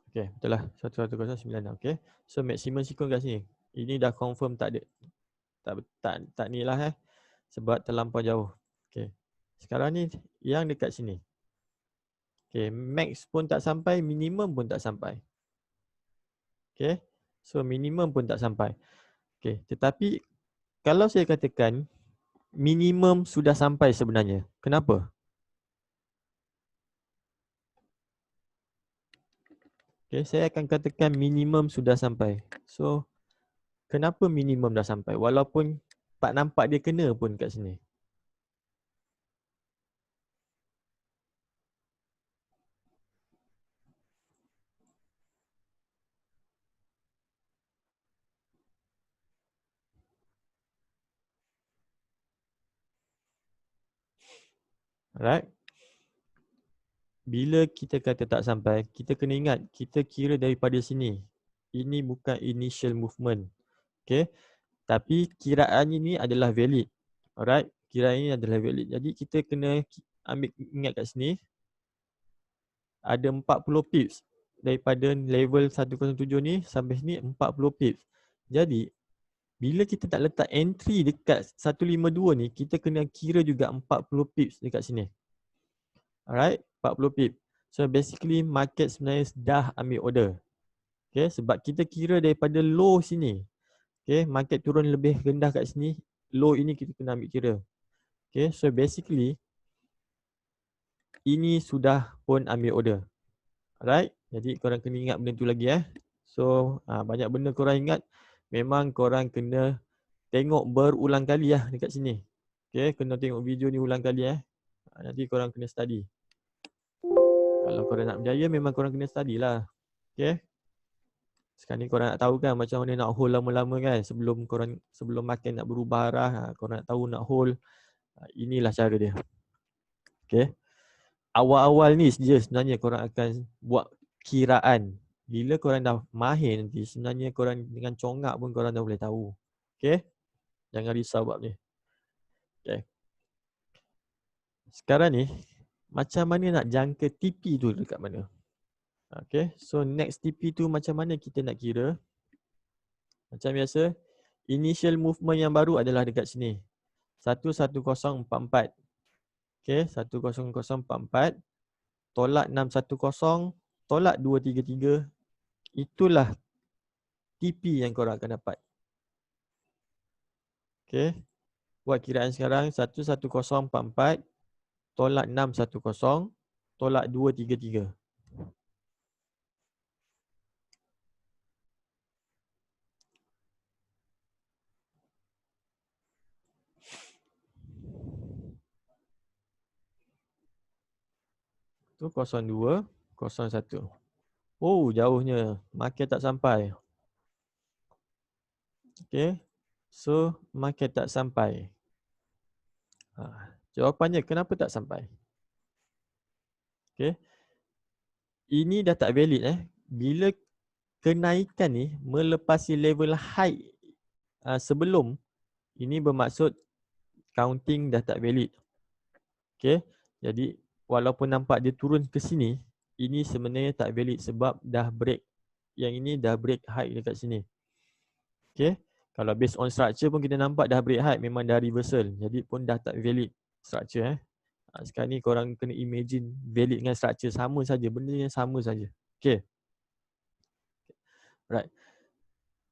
Okay, betul lah. 109.6. Okay. So maksimum sikon kat sini. Ini dah confirm tak ada. Tak ni lah sebab terlampau jauh. Okay. Sekarang ni yang dekat sini. Okay, max pun tak sampai, minimum pun tak sampai. Okay. So minimum pun tak sampai. Okay. Tetapi kalau saya katakan minimum sudah sampai sebenarnya. Kenapa? Okay, saya akan katakan minimum sudah sampai. So, kenapa minimum dah sampai? Walaupun tak nampak dia kena pun kat sini. Alright. Bila kita kata tak sampai, kita kena ingat, kita kira daripada sini. Ini bukan initial movement. Okay. Tapi kiraan ini adalah valid. Alright. Kiraan ini adalah valid. Jadi kita kena ambil ingat kat sini. Ada 40 pips. Daripada level 107 ni sampai sini 40 pips. Jadi bila kita tak letak entry dekat 152 ni, kita kena kira juga 40 pips dekat sini. Alright, 40 pip. So basically market sebenarnya dah ambil order. Okay, sebab kita kira daripada low sini. Okay, market turun lebih rendah kat sini. Low ini kita kena ambil kira. Okay, so basically ini sudah pun ambil order. Alright, jadi korang kena ingat benda tu lagi So banyak benda korang ingat. Memang korang kena tengok berulang kali dekat sini. Okay, kena tengok video ni ulang kali nanti korang kena study. Kalau korang nak berjaya memang korang kena study lah. Okay. Sekarang ni korang nak tahu kan macam mana nak hold lama-lama kan. Sebelum market nak berubah arah, korang nak tahu nak hold. Inilah cara dia. Okay. Awal-awal ni je sebenarnya korang akan buat kiraan. Bila korang dah mahir nanti, sebenarnya korang dengan congak pun korang dah boleh tahu. Okay. Jangan risau buat ni. Okay. Sekarang ni, macam mana nak jangka TP tu dekat mana? Okay, so next TP tu macam mana kita nak kira? Macam biasa, initial movement yang baru adalah dekat sini. 11044. Okay, 10044. Tolak 610. Tolak 233. Itulah TP yang korang akan dapat. Okay, buat kiraan sekarang. 11044. Tolak 610. Tolak 233. Tu 0201. Oh, jauhnya. Market tak sampai. Okay. So, market tak sampai. Jawapannya kenapa tak sampai? Okay. Ini dah tak valid Bila kenaikan ni melepasi level high sebelum, ini bermaksud counting dah tak valid. Okay. Jadi, walaupun nampak dia turun ke sini, ini sebenarnya tak valid sebab dah break. Yang ini dah break high dekat sini. Okay. Kalau based on structure pun kita nampak dah break high, memang dah reversal. Jadi pun dah tak valid structure. Sekarang ni korang kena imagine valid dengan structure sama saja, benda yang sama saja. Okay. Right.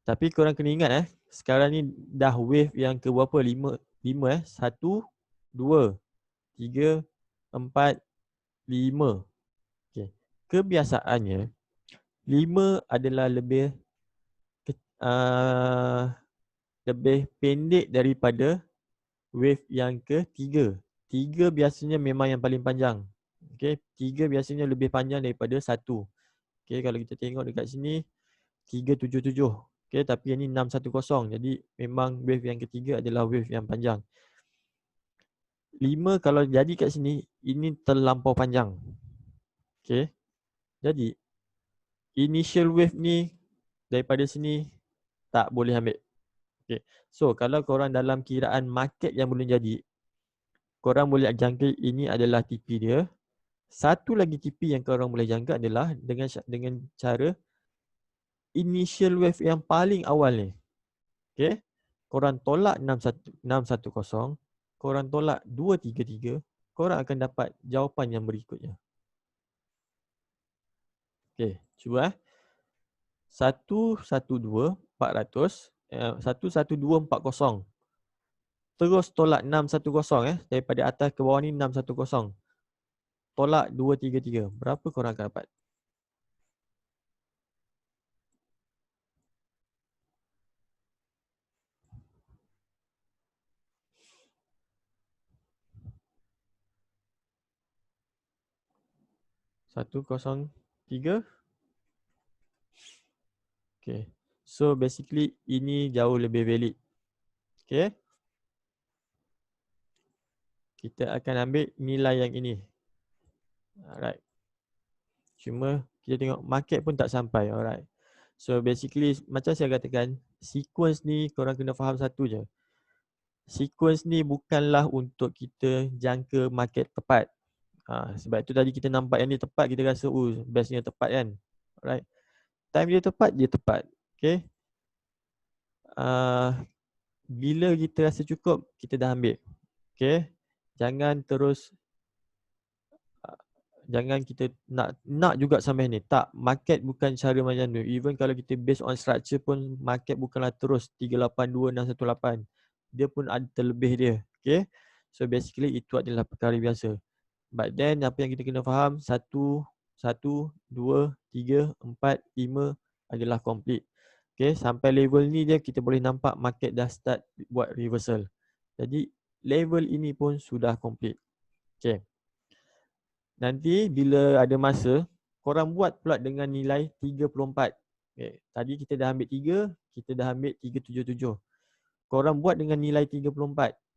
Tapi korang kena ingat sekarang ni dah wave yang ke berapa? 5 1 2 3 4 5. Okay. Kebiasaannya 5 adalah lebih pendek daripada wave yang ke-3. 3 biasanya memang yang paling panjang. Okay. 3 biasanya lebih panjang daripada 1. Okay. Kalau kita tengok dekat sini 377. Okay. Tapi yang ni 610. Jadi memang wave yang ketiga adalah wave yang panjang. 5 kalau jadi kat sini, ini terlampau panjang. Okay. Jadi initial wave ni daripada sini tak boleh ambil. Okay. So kalau korang dalam kiraan market yang belum jadi, korang boleh jangka ini adalah TP dia. Satu lagi TP yang korang boleh jangka adalah dengan cara initial wave yang paling awal ni. Okay. Korang tolak 610, korang tolak 233, korang akan dapat jawapan yang berikutnya. Okay, cuba 112 400, 11240. Terus tolak 610 daripada atas ke bawah ni 610. Tolak 233. Berapa korang akan dapat? Satu kosong tiga. Okay. So basically ini jauh lebih valid. Okay. Kita akan ambil nilai yang ini. Alright. Cuma kita tengok market pun tak sampai. Alright. So basically macam saya katakan, sequence ni korang kena faham satu je. Sequence ni bukanlah untuk kita jangka market tepat. Sebab itu tadi kita nampak yang ni tepat, kita rasa bestnya tepat kan. Alright. Time dia tepat, dia tepat. Okay. Bila kita rasa cukup, kita dah ambil. Okay. Jangan terus jangan kita nak juga sampai ni. Tak, market bukan cara macam tu. Even kalau kita based on structure pun, market bukanlah terus 382 618. Dia pun ada terlebih dia. Okay. So basically itu adalah perkara biasa. But then apa yang kita kena faham, 1, 2, 3, 4, 5 adalah complete. Okay, sampai level ni je kita boleh nampak market dah start buat reversal. Jadi level ini pun sudah complete. Okay. Nanti bila ada masa, korang buat pula dengan nilai 34. Okay. Tadi kita dah ambil 3, kita dah ambil 377. Korang buat dengan nilai 34.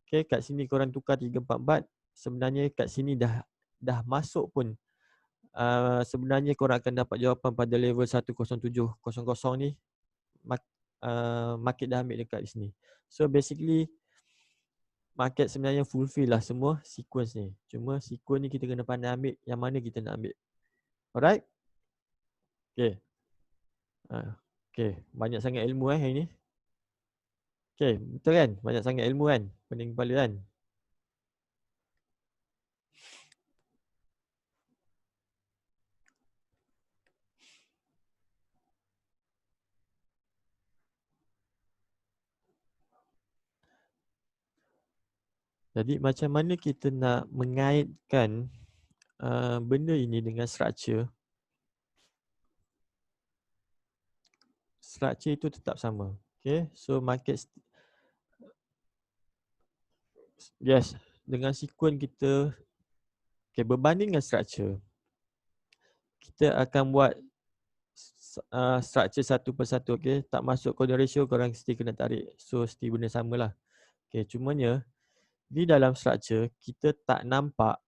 Okay, kat sini korang tukar 344. Sebenarnya kat sini dah masuk pun. Sebenarnya korang akan dapat jawapan pada level 10700 ni. Market dah ambil dekat di sini. So basically market sebenarnya fulfill lah semua sequence ni. Cuma sequence ni kita kena pandai ambil yang mana kita nak ambil. Alright? Okay. Okay. Banyak sangat ilmu hari ni. Okay. Betul kan? Banyak sangat ilmu kan? Pening kepala kan? Jadi macam mana kita nak mengaitkan benda ini dengan structure? Structure itu tetap sama. Okay. So market yes, dengan sequence kita berbanding dengan structure, kita akan buat structure satu persatu. Okay. Tak masuk coding ratio, korang mesti kena tarik. So mesti benda samalah. Okay. Cumanya di dalam structure kita tak nampak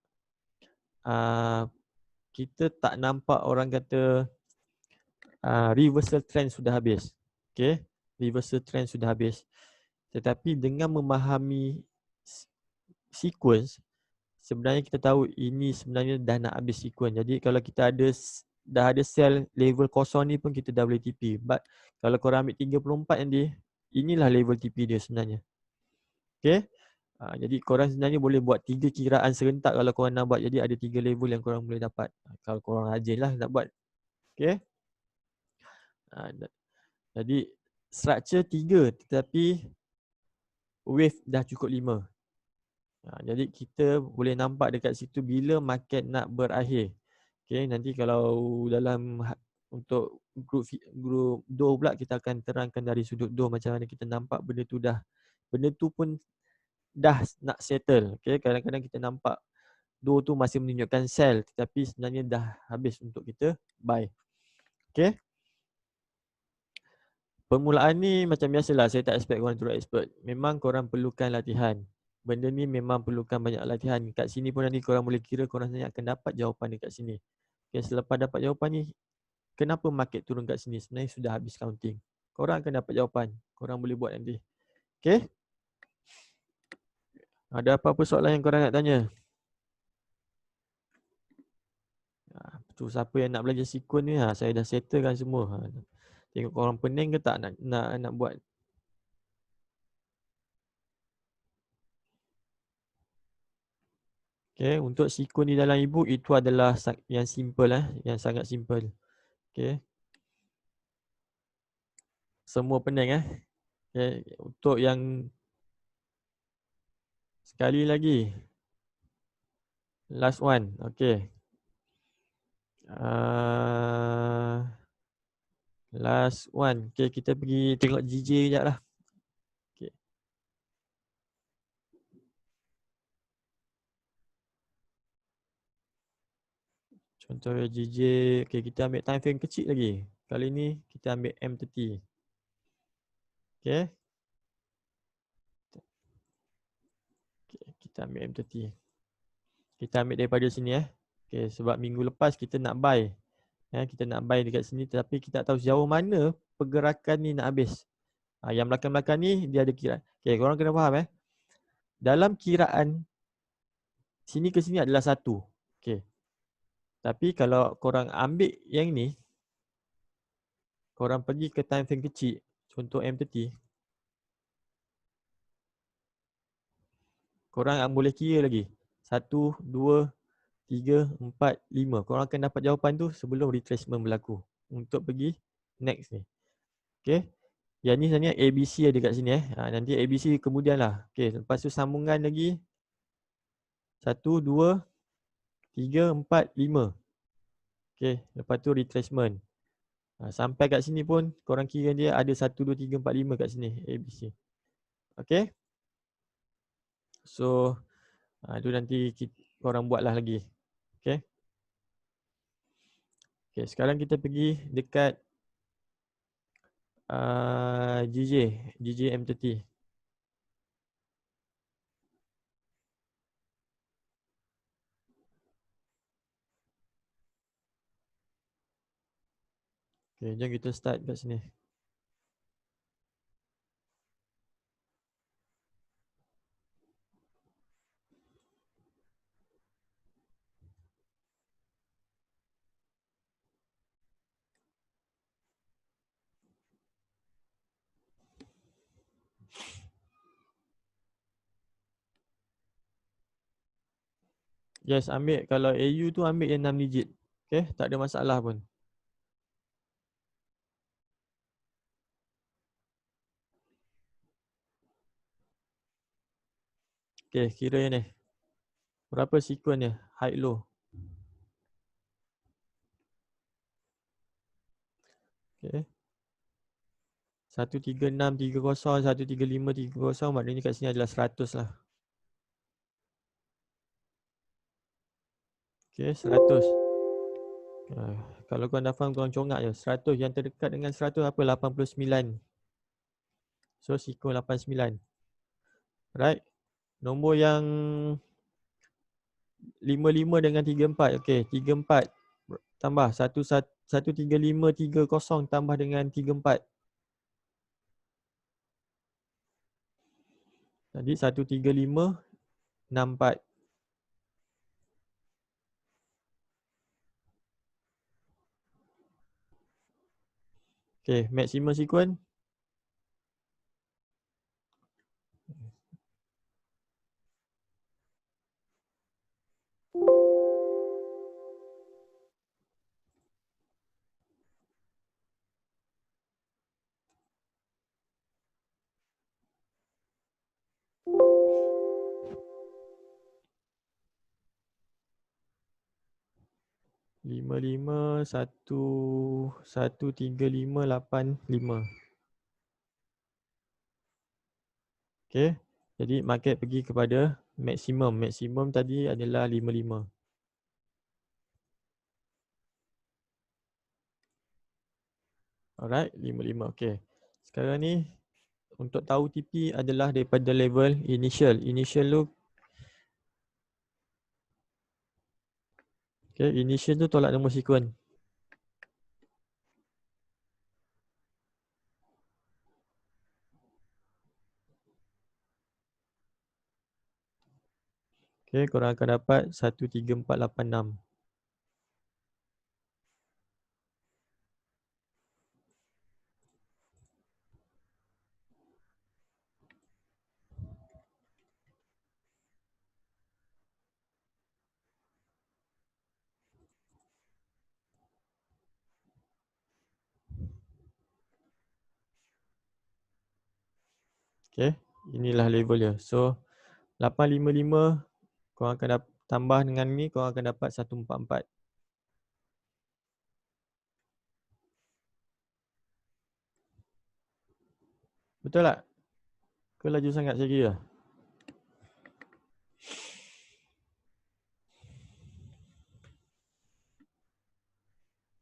orang kata reversal trend sudah habis. Okay. Reversal trend sudah habis. Tetapi dengan memahami sequence, sebenarnya kita tahu ini sebenarnya dah nak habis sequence. Jadi kalau kita dah ada sell level kosong ni pun kita dah boleh TP. But kalau korang ambil 34 yang dia, inilah level TP dia sebenarnya. Okay. Jadi korang sebenarnya boleh buat 3 kiraan serentak kalau korang nak buat. Jadi ada 3 level yang korang boleh dapat. Kalau korang rajin lah nak buat. Okay. Jadi structure 3 tetapi wave dah cukup 5. Jadi kita boleh nampak dekat situ bila market nak berakhir. Okay, nanti kalau dalam untuk group door pula kita akan terangkan dari sudut door macam mana kita nampak benda tu pun dah nak settle. Okay, kadang-kadang kita nampak door tu masih menunjukkan sell tetapi sebenarnya dah habis untuk kita buy. Okay. Permulaan ni macam biasalah, saya tak expect korang turut expert. Memang korang perlukan latihan. Benda ni memang perlukan banyak latihan. Kat sini pun nanti korang boleh kira korang sebenarnya akan dapat jawapan dekat sini. Okay, selepas dapat jawapan ni, kenapa market turun kat sini? Sebenarnya sudah habis counting. Korang akan dapat jawapan. Korang boleh buat nanti. Okay? Ada apa-apa soalan yang korang nak tanya? Tu siapa yang nak belajar sikun ni? Saya dah settlekan semua. Tengok korang pening ke tak nak buat. Okay, untuk sikun di dalam e-book itu adalah yang simple yang sangat simple. Okay. Semua pening Okay. Untuk yang sekali lagi last one. Okay. Last one. Okay, kita pergi tengok GJ sekejap lah. Okay. Contoh GJ. Okay, kita ambil time frame kecil lagi. Kali ni kita ambil M30. Okay. Okay, kita ambil M30. Kita ambil daripada sini Okay, sebab minggu lepas kita nak buy. Kita nak buy dekat sini tapi kita tak tahu sejauh mana pergerakan ni nak habis. Yang belakang-belakang ni dia ada kiraan. Okay, korang kena faham dalam kiraan sini ke sini adalah 1. Okay. Tapi kalau korang ambil yang ni, korang pergi ke time frame kecil, contoh M30, korang boleh kira lagi. 1, 2, 3, 4, 5. Korang akan dapat jawapan tu sebelum retracement berlaku. Untuk pergi next ni. Okay. Yang ni sebenarnya ABC ada kat sini nanti ABC kemudian lah. Okay. Lepas tu sambungan lagi. 1, 2, 3, 4, 5. Okay. Lepas tu retracement. Sampai kat sini pun korang kira dia ada 1, 2, 3, 4, 5 kat sini ABC. Okay. So itu nanti korang buatlah lagi. Okay. Okay, sekarang kita pergi dekat GJ M30. Okay, jom kita start kat sini. Yes, ambil kalau AU tu ambil yang 6 digit. Okay, tak ada masalah pun. Okay, kira yang ni. Berapa sekuen dia? High low. Okay. 13630, 13530, maknanya kat sini adalah 100 lah. Okay, 100. Kalau korang dah faham, korang congak je. 100 yang terdekat dengan 100 apa? 89. So, sekuen 89. Right. Nombor yang 55 dengan 34. Okay, 34 tambah 13530 tambah dengan 34. Jadi 13564. Okay, maximum sequence 55 13585. Okay. Jadi market pergi kepada maksimum. Maksimum tadi adalah 55. Alright, 55. Okay. Sekarang ni untuk tahu TP adalah daripada level initial. Initial tu, okay, initial tu tolak nombor sequence. Okay, korang akan dapat 13486. Okay, inilah level dia. So, 855 korang akan tambah dengan ni, korang akan dapat 144. Betul tak? Ke laju sangat saya kira?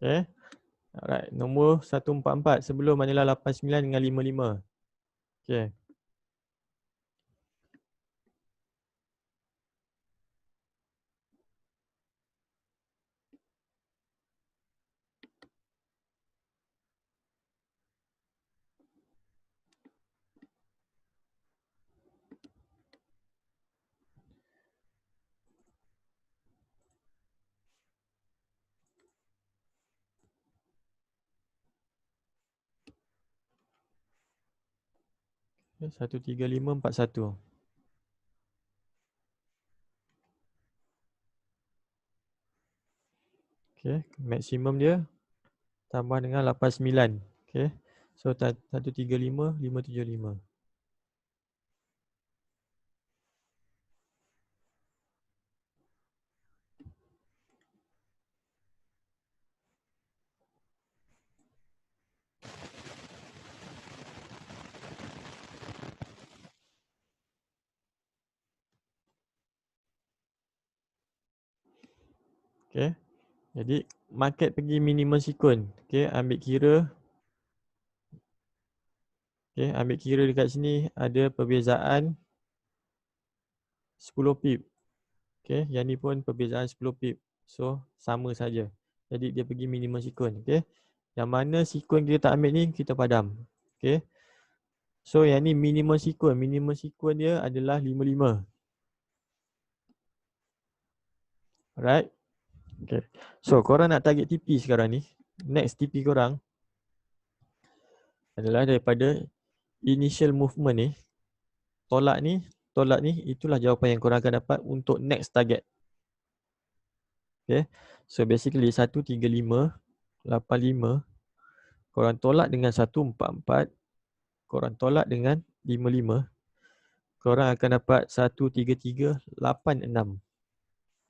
Okay. Alright, nombor 144 sebelum adalah 89 dengan 55. Okay. Okay, 13541. Okay, maksimum dia tambah dengan 89. Okay. So 135,575. Okay. Jadi market pergi minimum sequence. Okay, ambil kira. Okay, ambil kira dekat sini ada perbezaan 10 pip. Okay, yang ni pun perbezaan 10 pip. So, sama saja. Jadi dia pergi minimum sequence. Okay. Yang mana sequence kita tak ambil ni, kita padam. Okay. So, yang ni minimum sequence. Minimum sequence dia adalah 55. Alright. Okay. So, korang nak target TP sekarang ni. Next TP korang adalah daripada initial movement ni. Tolak ni, itulah jawapan yang korang akan dapat untuk next target. Okay. So, basically 13585. Korang tolak dengan 144. Korang tolak dengan 55. Korang akan dapat 13386.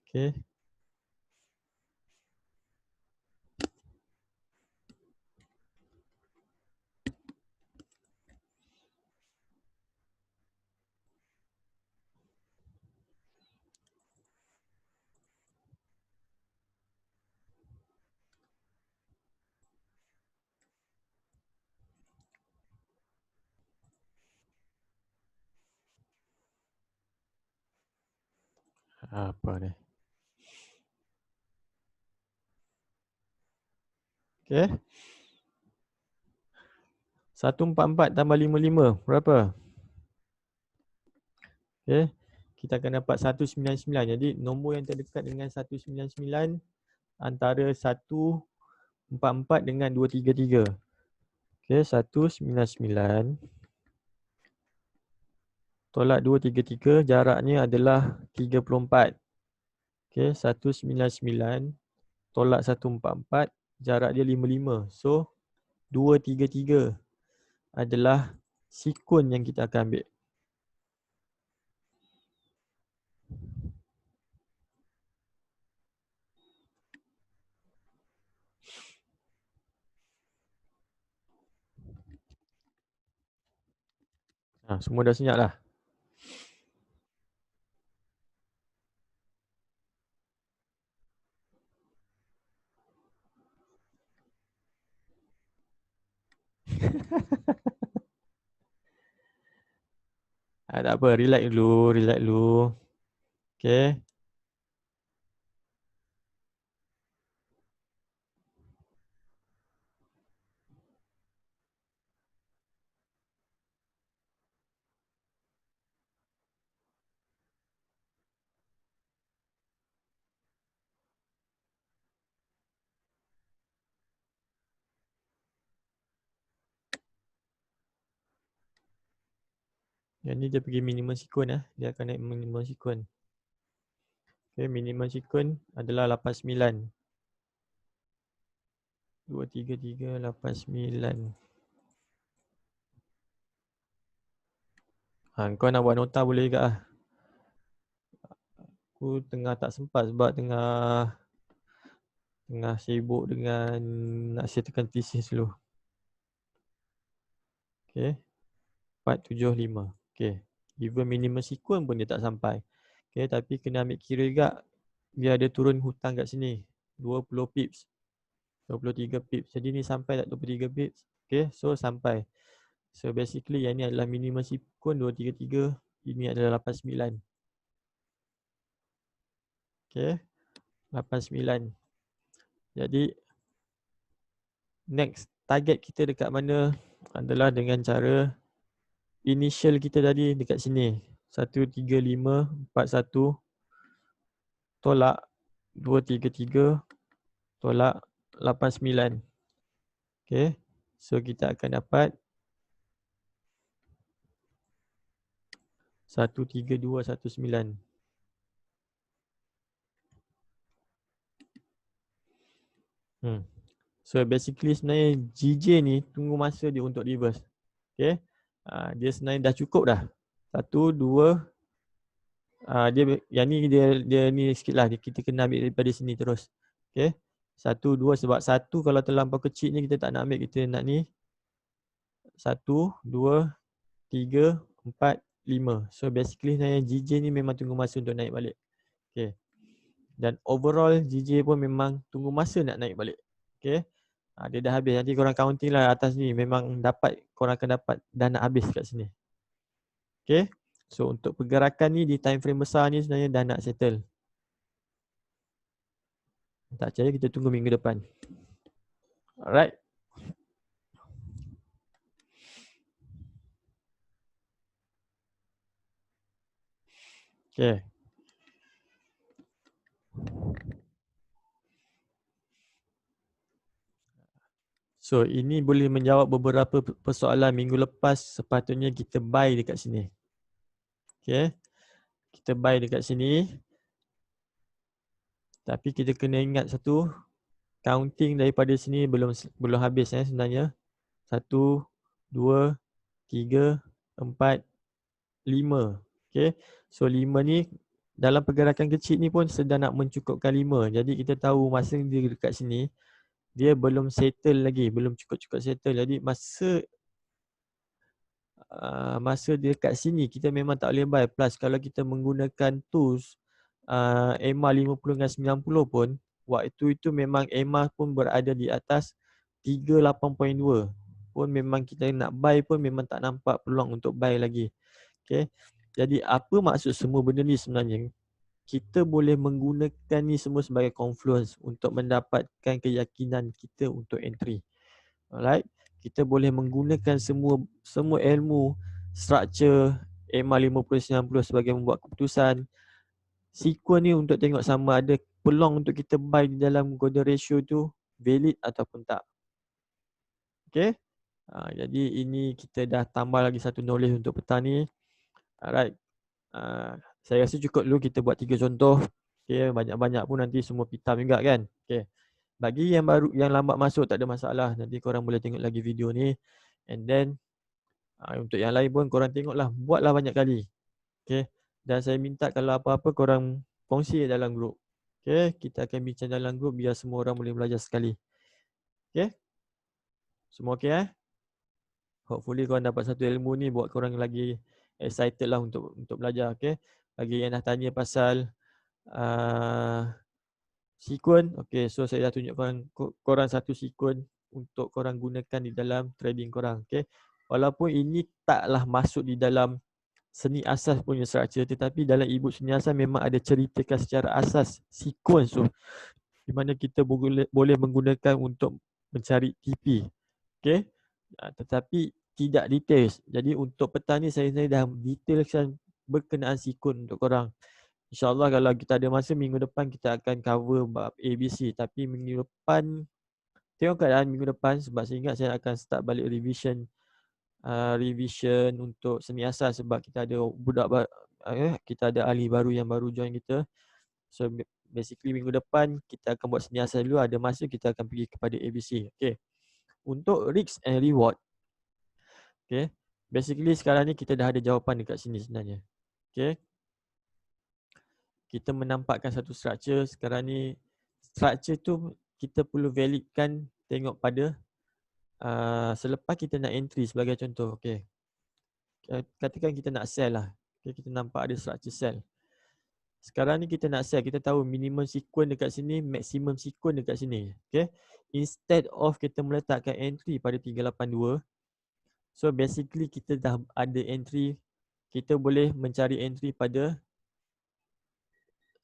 Okay. Apa ni? Okay. 144 tambah 55. Berapa? Okay. Kita akan dapat 199. Jadi nombor yang terdekat dengan 199 antara 144 dengan 233. Okay. 199 tolak 233. Jaraknya adalah 34. Okay. 199 tolak 144. Jarak dia 55. So 233 adalah sequence yang kita akan ambil. Semua dah senyap dah. Tak apa, relax dulu, relax dulu. Okay. Yang ni dia pergi minimum sequence lah. Dia akan naik minimum sequence. Okay, minimum sequence adalah 89. 233, 89. Kau nak buat nota boleh juga lah. Aku tengah tak sempat sebab tengah sibuk dengan nak settlekan thesis dulu. Okay. 475. Okay. Even minimum sequence pun dia tak sampai. Okay, tapi kena ambil kira juga dia ada turun hutang kat sini. 20 pips. 23 pips. Jadi ni sampai tak 23 pips? Okay, so sampai. So basically yang ni adalah minimum sequence 233. Ini adalah 89. Okay. 89. Jadi next target kita dekat mana adalah dengan cara initial kita tadi dekat sini. 13541 tolak 233 tolak 89. Okay. So kita akan dapat 13219. So basically sebenarnya GJ ni tunggu masa dia untuk reverse. Okay. Dia sebenarnya dah cukup dah. 1, 2. Dia yang ni dia ni sikit lah. Kita kena ambil daripada sini terus. Okay. 1, 2 sebab 1 kalau terlampau kecil ni kita tak nak ambil. Kita nak ni 1, 2, 3, 4, 5. So basically sebenarnya GJ ni memang tunggu masa untuk naik balik. Okay. Dan overall GJ pun memang tunggu masa nak naik balik. Okay. Dia dah habis. Nanti korang counting lah atas ni. Memang dapat, korang akan dapat dah nak habis kat sini. Okay. So untuk pergerakan ni di time frame besar ni sebenarnya dah nak settle. Tak percaya kita tunggu minggu depan. Alright. Okay. So ini boleh menjawab beberapa persoalan minggu lepas. Sepatutnya kita buy dekat sini. Okay. Kita buy dekat sini. Tapi kita kena ingat satu, counting daripada sini belum habis sebenarnya. 1, 2, 3, 4, 5. Okay. So 5 ni dalam pergerakan kecil ni pun sedang nak mencukupkan 5. Jadi kita tahu masa dia dekat sini dia belum settle lagi, belum cukup-cukup settle. Jadi masa dia kat sini kita memang tak boleh buy. Plus kalau kita menggunakan tools EMA 50 dengan 90 pun, waktu itu memang EMA pun berada di atas 38.2. Pun memang kita nak buy pun memang tak nampak peluang untuk buy lagi. Okay. Jadi apa maksud semua benda ni sebenarnya? Kita boleh menggunakan ni semua sebagai confluence untuk mendapatkan keyakinan kita untuk entry. Alright. Kita boleh menggunakan semua ilmu structure EMA 50-90 sebagai membuat keputusan. Sequence ni untuk tengok sama ada peluang untuk kita buy di dalam golden ratio tu valid ataupun tak. Okay. Jadi ini kita dah tambah lagi satu knowledge untuk petang ni. Alright. Saya rasa cukup dulu kita buat 3 contoh. Okay, banyak-banyak pun nanti semua pitam juga kan. Okay. Bagi yang baru, yang lambat masuk tak ada masalah. Nanti korang boleh tengok lagi video ni. And then untuk yang lain pun korang tengoklah. Buatlah banyak kali. Okay. Dan saya minta kalau apa-apa korang kongsi dalam grup. Okay. Kita akan bincang dalam grup biar semua orang boleh belajar sekali. Okay. Semua okay Hopefully korang dapat satu ilmu ni buat korang lagi excited lah untuk belajar. Okay. Bagi yang dah tanya pasal sequence, okay, so saya dah tunjuk korang satu sequence untuk korang gunakan di dalam trading korang. Okay. Walaupun ini taklah masuk di dalam seni asas punya structure, tetapi dalam e-book seni asas memang ada ceritakan secara asas sequence tu, di mana kita boleh menggunakan untuk mencari TP. Okay. Tetapi tidak details. Jadi untuk petang ni saya dah detailkan berkenaan sequence untuk korang. InsyaAllah kalau kita ada masa minggu depan kita akan cover bab ABC. Tapi minggu depan, tengok keadaan minggu depan sebab saya ingat saya akan start balik revision untuk seni asas sebab kita ada kita ada ahli baru yang baru join kita. So basically minggu depan kita akan buat seni asas dulu, ada masa kita akan pergi kepada ABC. Okay. Untuk risk and reward, okay, basically sekarang ni kita dah ada jawapan dekat sini sebenarnya. Okay. Kita menampakkan satu structure. Sekarang ni structure tu kita perlu validkan tengok pada selepas kita nak entry sebagai contoh. Okay. Katakan kita nak sell lah. Okay, kita nampak ada structure sell. Sekarang ni kita nak sell, kita tahu minimum sequence dekat sini, maximum sequence dekat sini. Okay. Instead of kita meletakkan entry pada 382, so basically kita dah ada entry, kita boleh mencari entry pada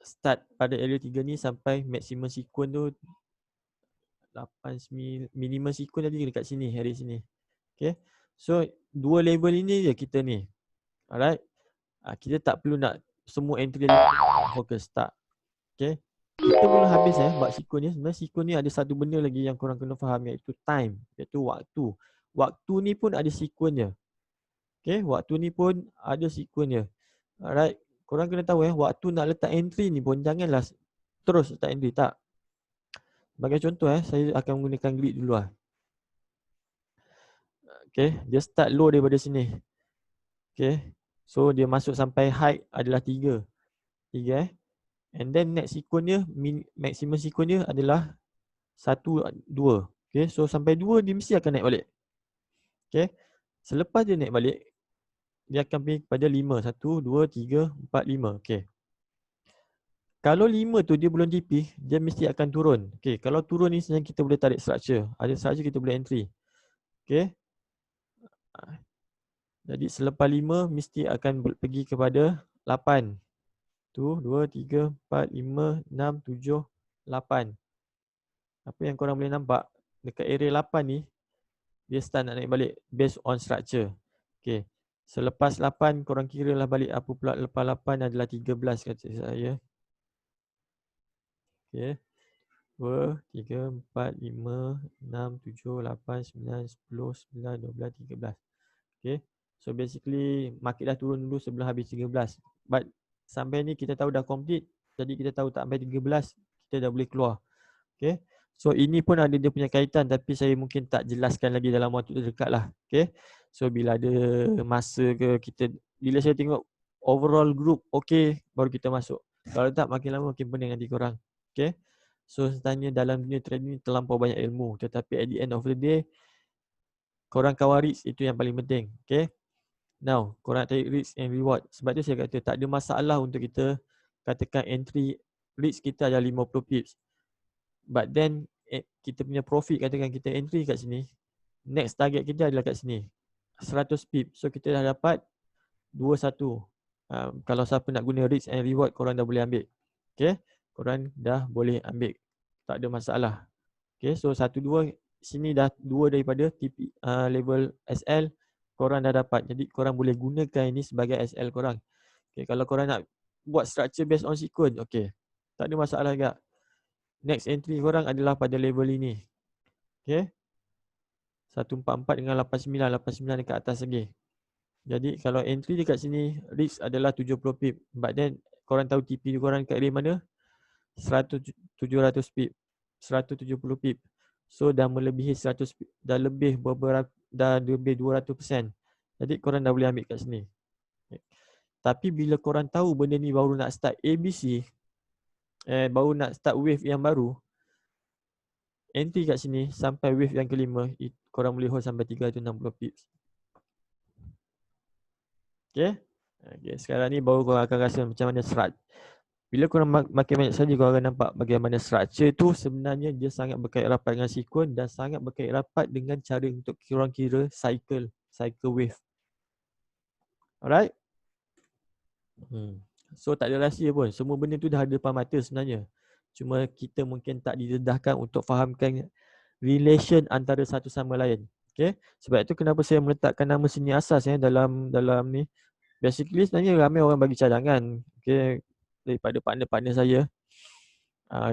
start pada area 3 ni sampai maximum sequence tu 8, minimum sequence tadi dekat sini, area sini. Okay. So dua level ini je kita ni. Alright. Kita tak perlu nak semua entry fokus, tak. Okay. Kita belum habis bab sequence ni. Sebenarnya sequence ni ada satu benda lagi yang korang kena faham, iaitu time, iaitu waktu. Waktu ni pun ada sequence nya. Okay. Waktu ni pun ada sequence nya. Alright. Korang kena tahu waktu nak letak entry ni pun janganlah terus letak entry, tak. Sebagai contoh saya akan menggunakan grid dulu lah. Okay, dia start low daripada sini. Okay, so dia masuk sampai height adalah 3. And then next sequence dia, maximum sequence dia adalah 1, 2. Okay, so sampai 2 dia mesti akan naik balik. Okay, selepas dia naik balik, dia akan pergi kepada 5. 1, 2, 3, 4, 5. Okay. Kalau 5 tu dia belum TP, dia mesti akan turun. Okay, kalau turun ni sebenarnya kita boleh tarik structure. Ada structure kita boleh entry. Okay. Jadi selepas 5 mesti akan pergi kepada 8. 1, 2, 3, 4, 5, 6, 7, 8. Apa yang korang boleh nampak, dekat area 8 ni, dia start nak naik balik based on structure. Okay. Selepas 8, korang kira lah balik apa pula lepas 8 adalah 13 kata saya. Okay. 2, 3, 4, 5, 6, 7, 8, 9, 10, 11, 12, 13. Okay. So basically market dah turun dulu sebelum habis 13. But sampai ni kita tahu dah complete. Jadi kita tahu tak sampai 13 kita dah boleh keluar. Okay. So ini pun ada dia punya kaitan tapi saya mungkin tak jelaskan lagi dalam waktu terdekat lah. Okay. So bila ada masa ke bila saya tengok overall group okay baru kita masuk. Kalau tak makin lama makin pening nanti korang. Okay. So sebenarnya dalam dunia trading ni terlampau banyak ilmu. Tetapi at the end of the day korang kawal risk itu yang paling penting. Okay. Now korang take risk and reward. Sebab tu saya kata tak ada masalah untuk kita katakan entry risk kita ada 50 pips. But then kita punya profit katakan kita entry kat sini, next target kita adalah kat sini 100 pip. So kita dah dapat 21. Kalau siapa nak guna risk and reward korang dah boleh ambil. Okay, korang dah boleh ambil, tak ada masalah. Okay, so 1-2 sini dah 2 daripada TP, level SL korang dah dapat. Jadi korang boleh gunakan ini sebagai SL korang. Okay, kalau korang nak buat structure based on sequence, okay, tak ada masalah juga. Next entry korang adalah pada level ini. Okay. 144 dengan 89. 89 dekat atas lagi. Jadi kalau entry dekat sini, risk adalah 70 pip. But then korang tahu TP korang dekat area mana? 700 pip. 170 pip. So dah melebihi 100 pip. Dah lebih 200%. Jadi korang dah boleh ambil kat sini. Okay. Tapi bila korang tahu benda ni baru nak start ABC, baru nak start wave yang baru, entry kat sini sampai wave yang kelima, korang boleh hold sampai 360 pips. Okay. Okay, sekarang ni baru korang akan rasa macam mana serat. Bila korang makin banyak saja, korang akan nampak bagaimana structure tu sebenarnya dia sangat berkait rapat dengan sequence dan sangat berkait rapat dengan cara untuk korang kira cycle wave. Alright? So tak ada rahsia pun. Semua benda tu dah ada depan mata sebenarnya. Cuma kita mungkin tak didedahkan untuk fahamkan relation antara satu sama lain. Okay? Sebab itu kenapa saya meletakkan nama seni asas dalam ni. Basically sebenarnya ramai orang bagi cadangan. Okay? Daripada partner-partner saya.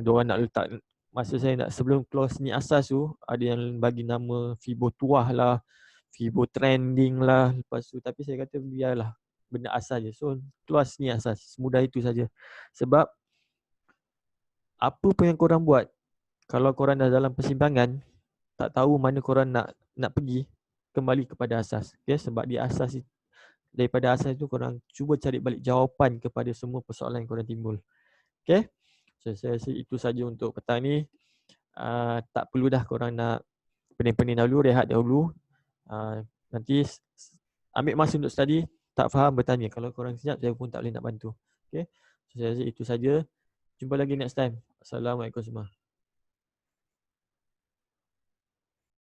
Diorang nak letak, masa saya nak sebelum keluar seni asas tu, ada yang bagi nama Fibo Tuah lah, Fibo Trending lah. Lepas tu, tapi saya kata biarlah benda asas je. So keluar seni asas, semudah itu saja. Sebab apa pun yang korang buat, kalau korang dah dalam persimpangan, tak tahu mana korang nak pergi, kembali kepada asas. Okay? Sebab di asas, daripada asas itu korang cuba cari balik jawapan kepada semua persoalan yang korang timbul. Okay? So, saya rasa itu saja untuk petang ni. Tak perlu dah korang nak pening-pening dahulu, rehat dahulu. Nanti ambil masa untuk study. Tak faham, bertanya. Kalau korang senyap, saya pun tak boleh nak bantu. Okay? So, saya rasa itu saja. Jumpa lagi next time. Assalamualaikum semua.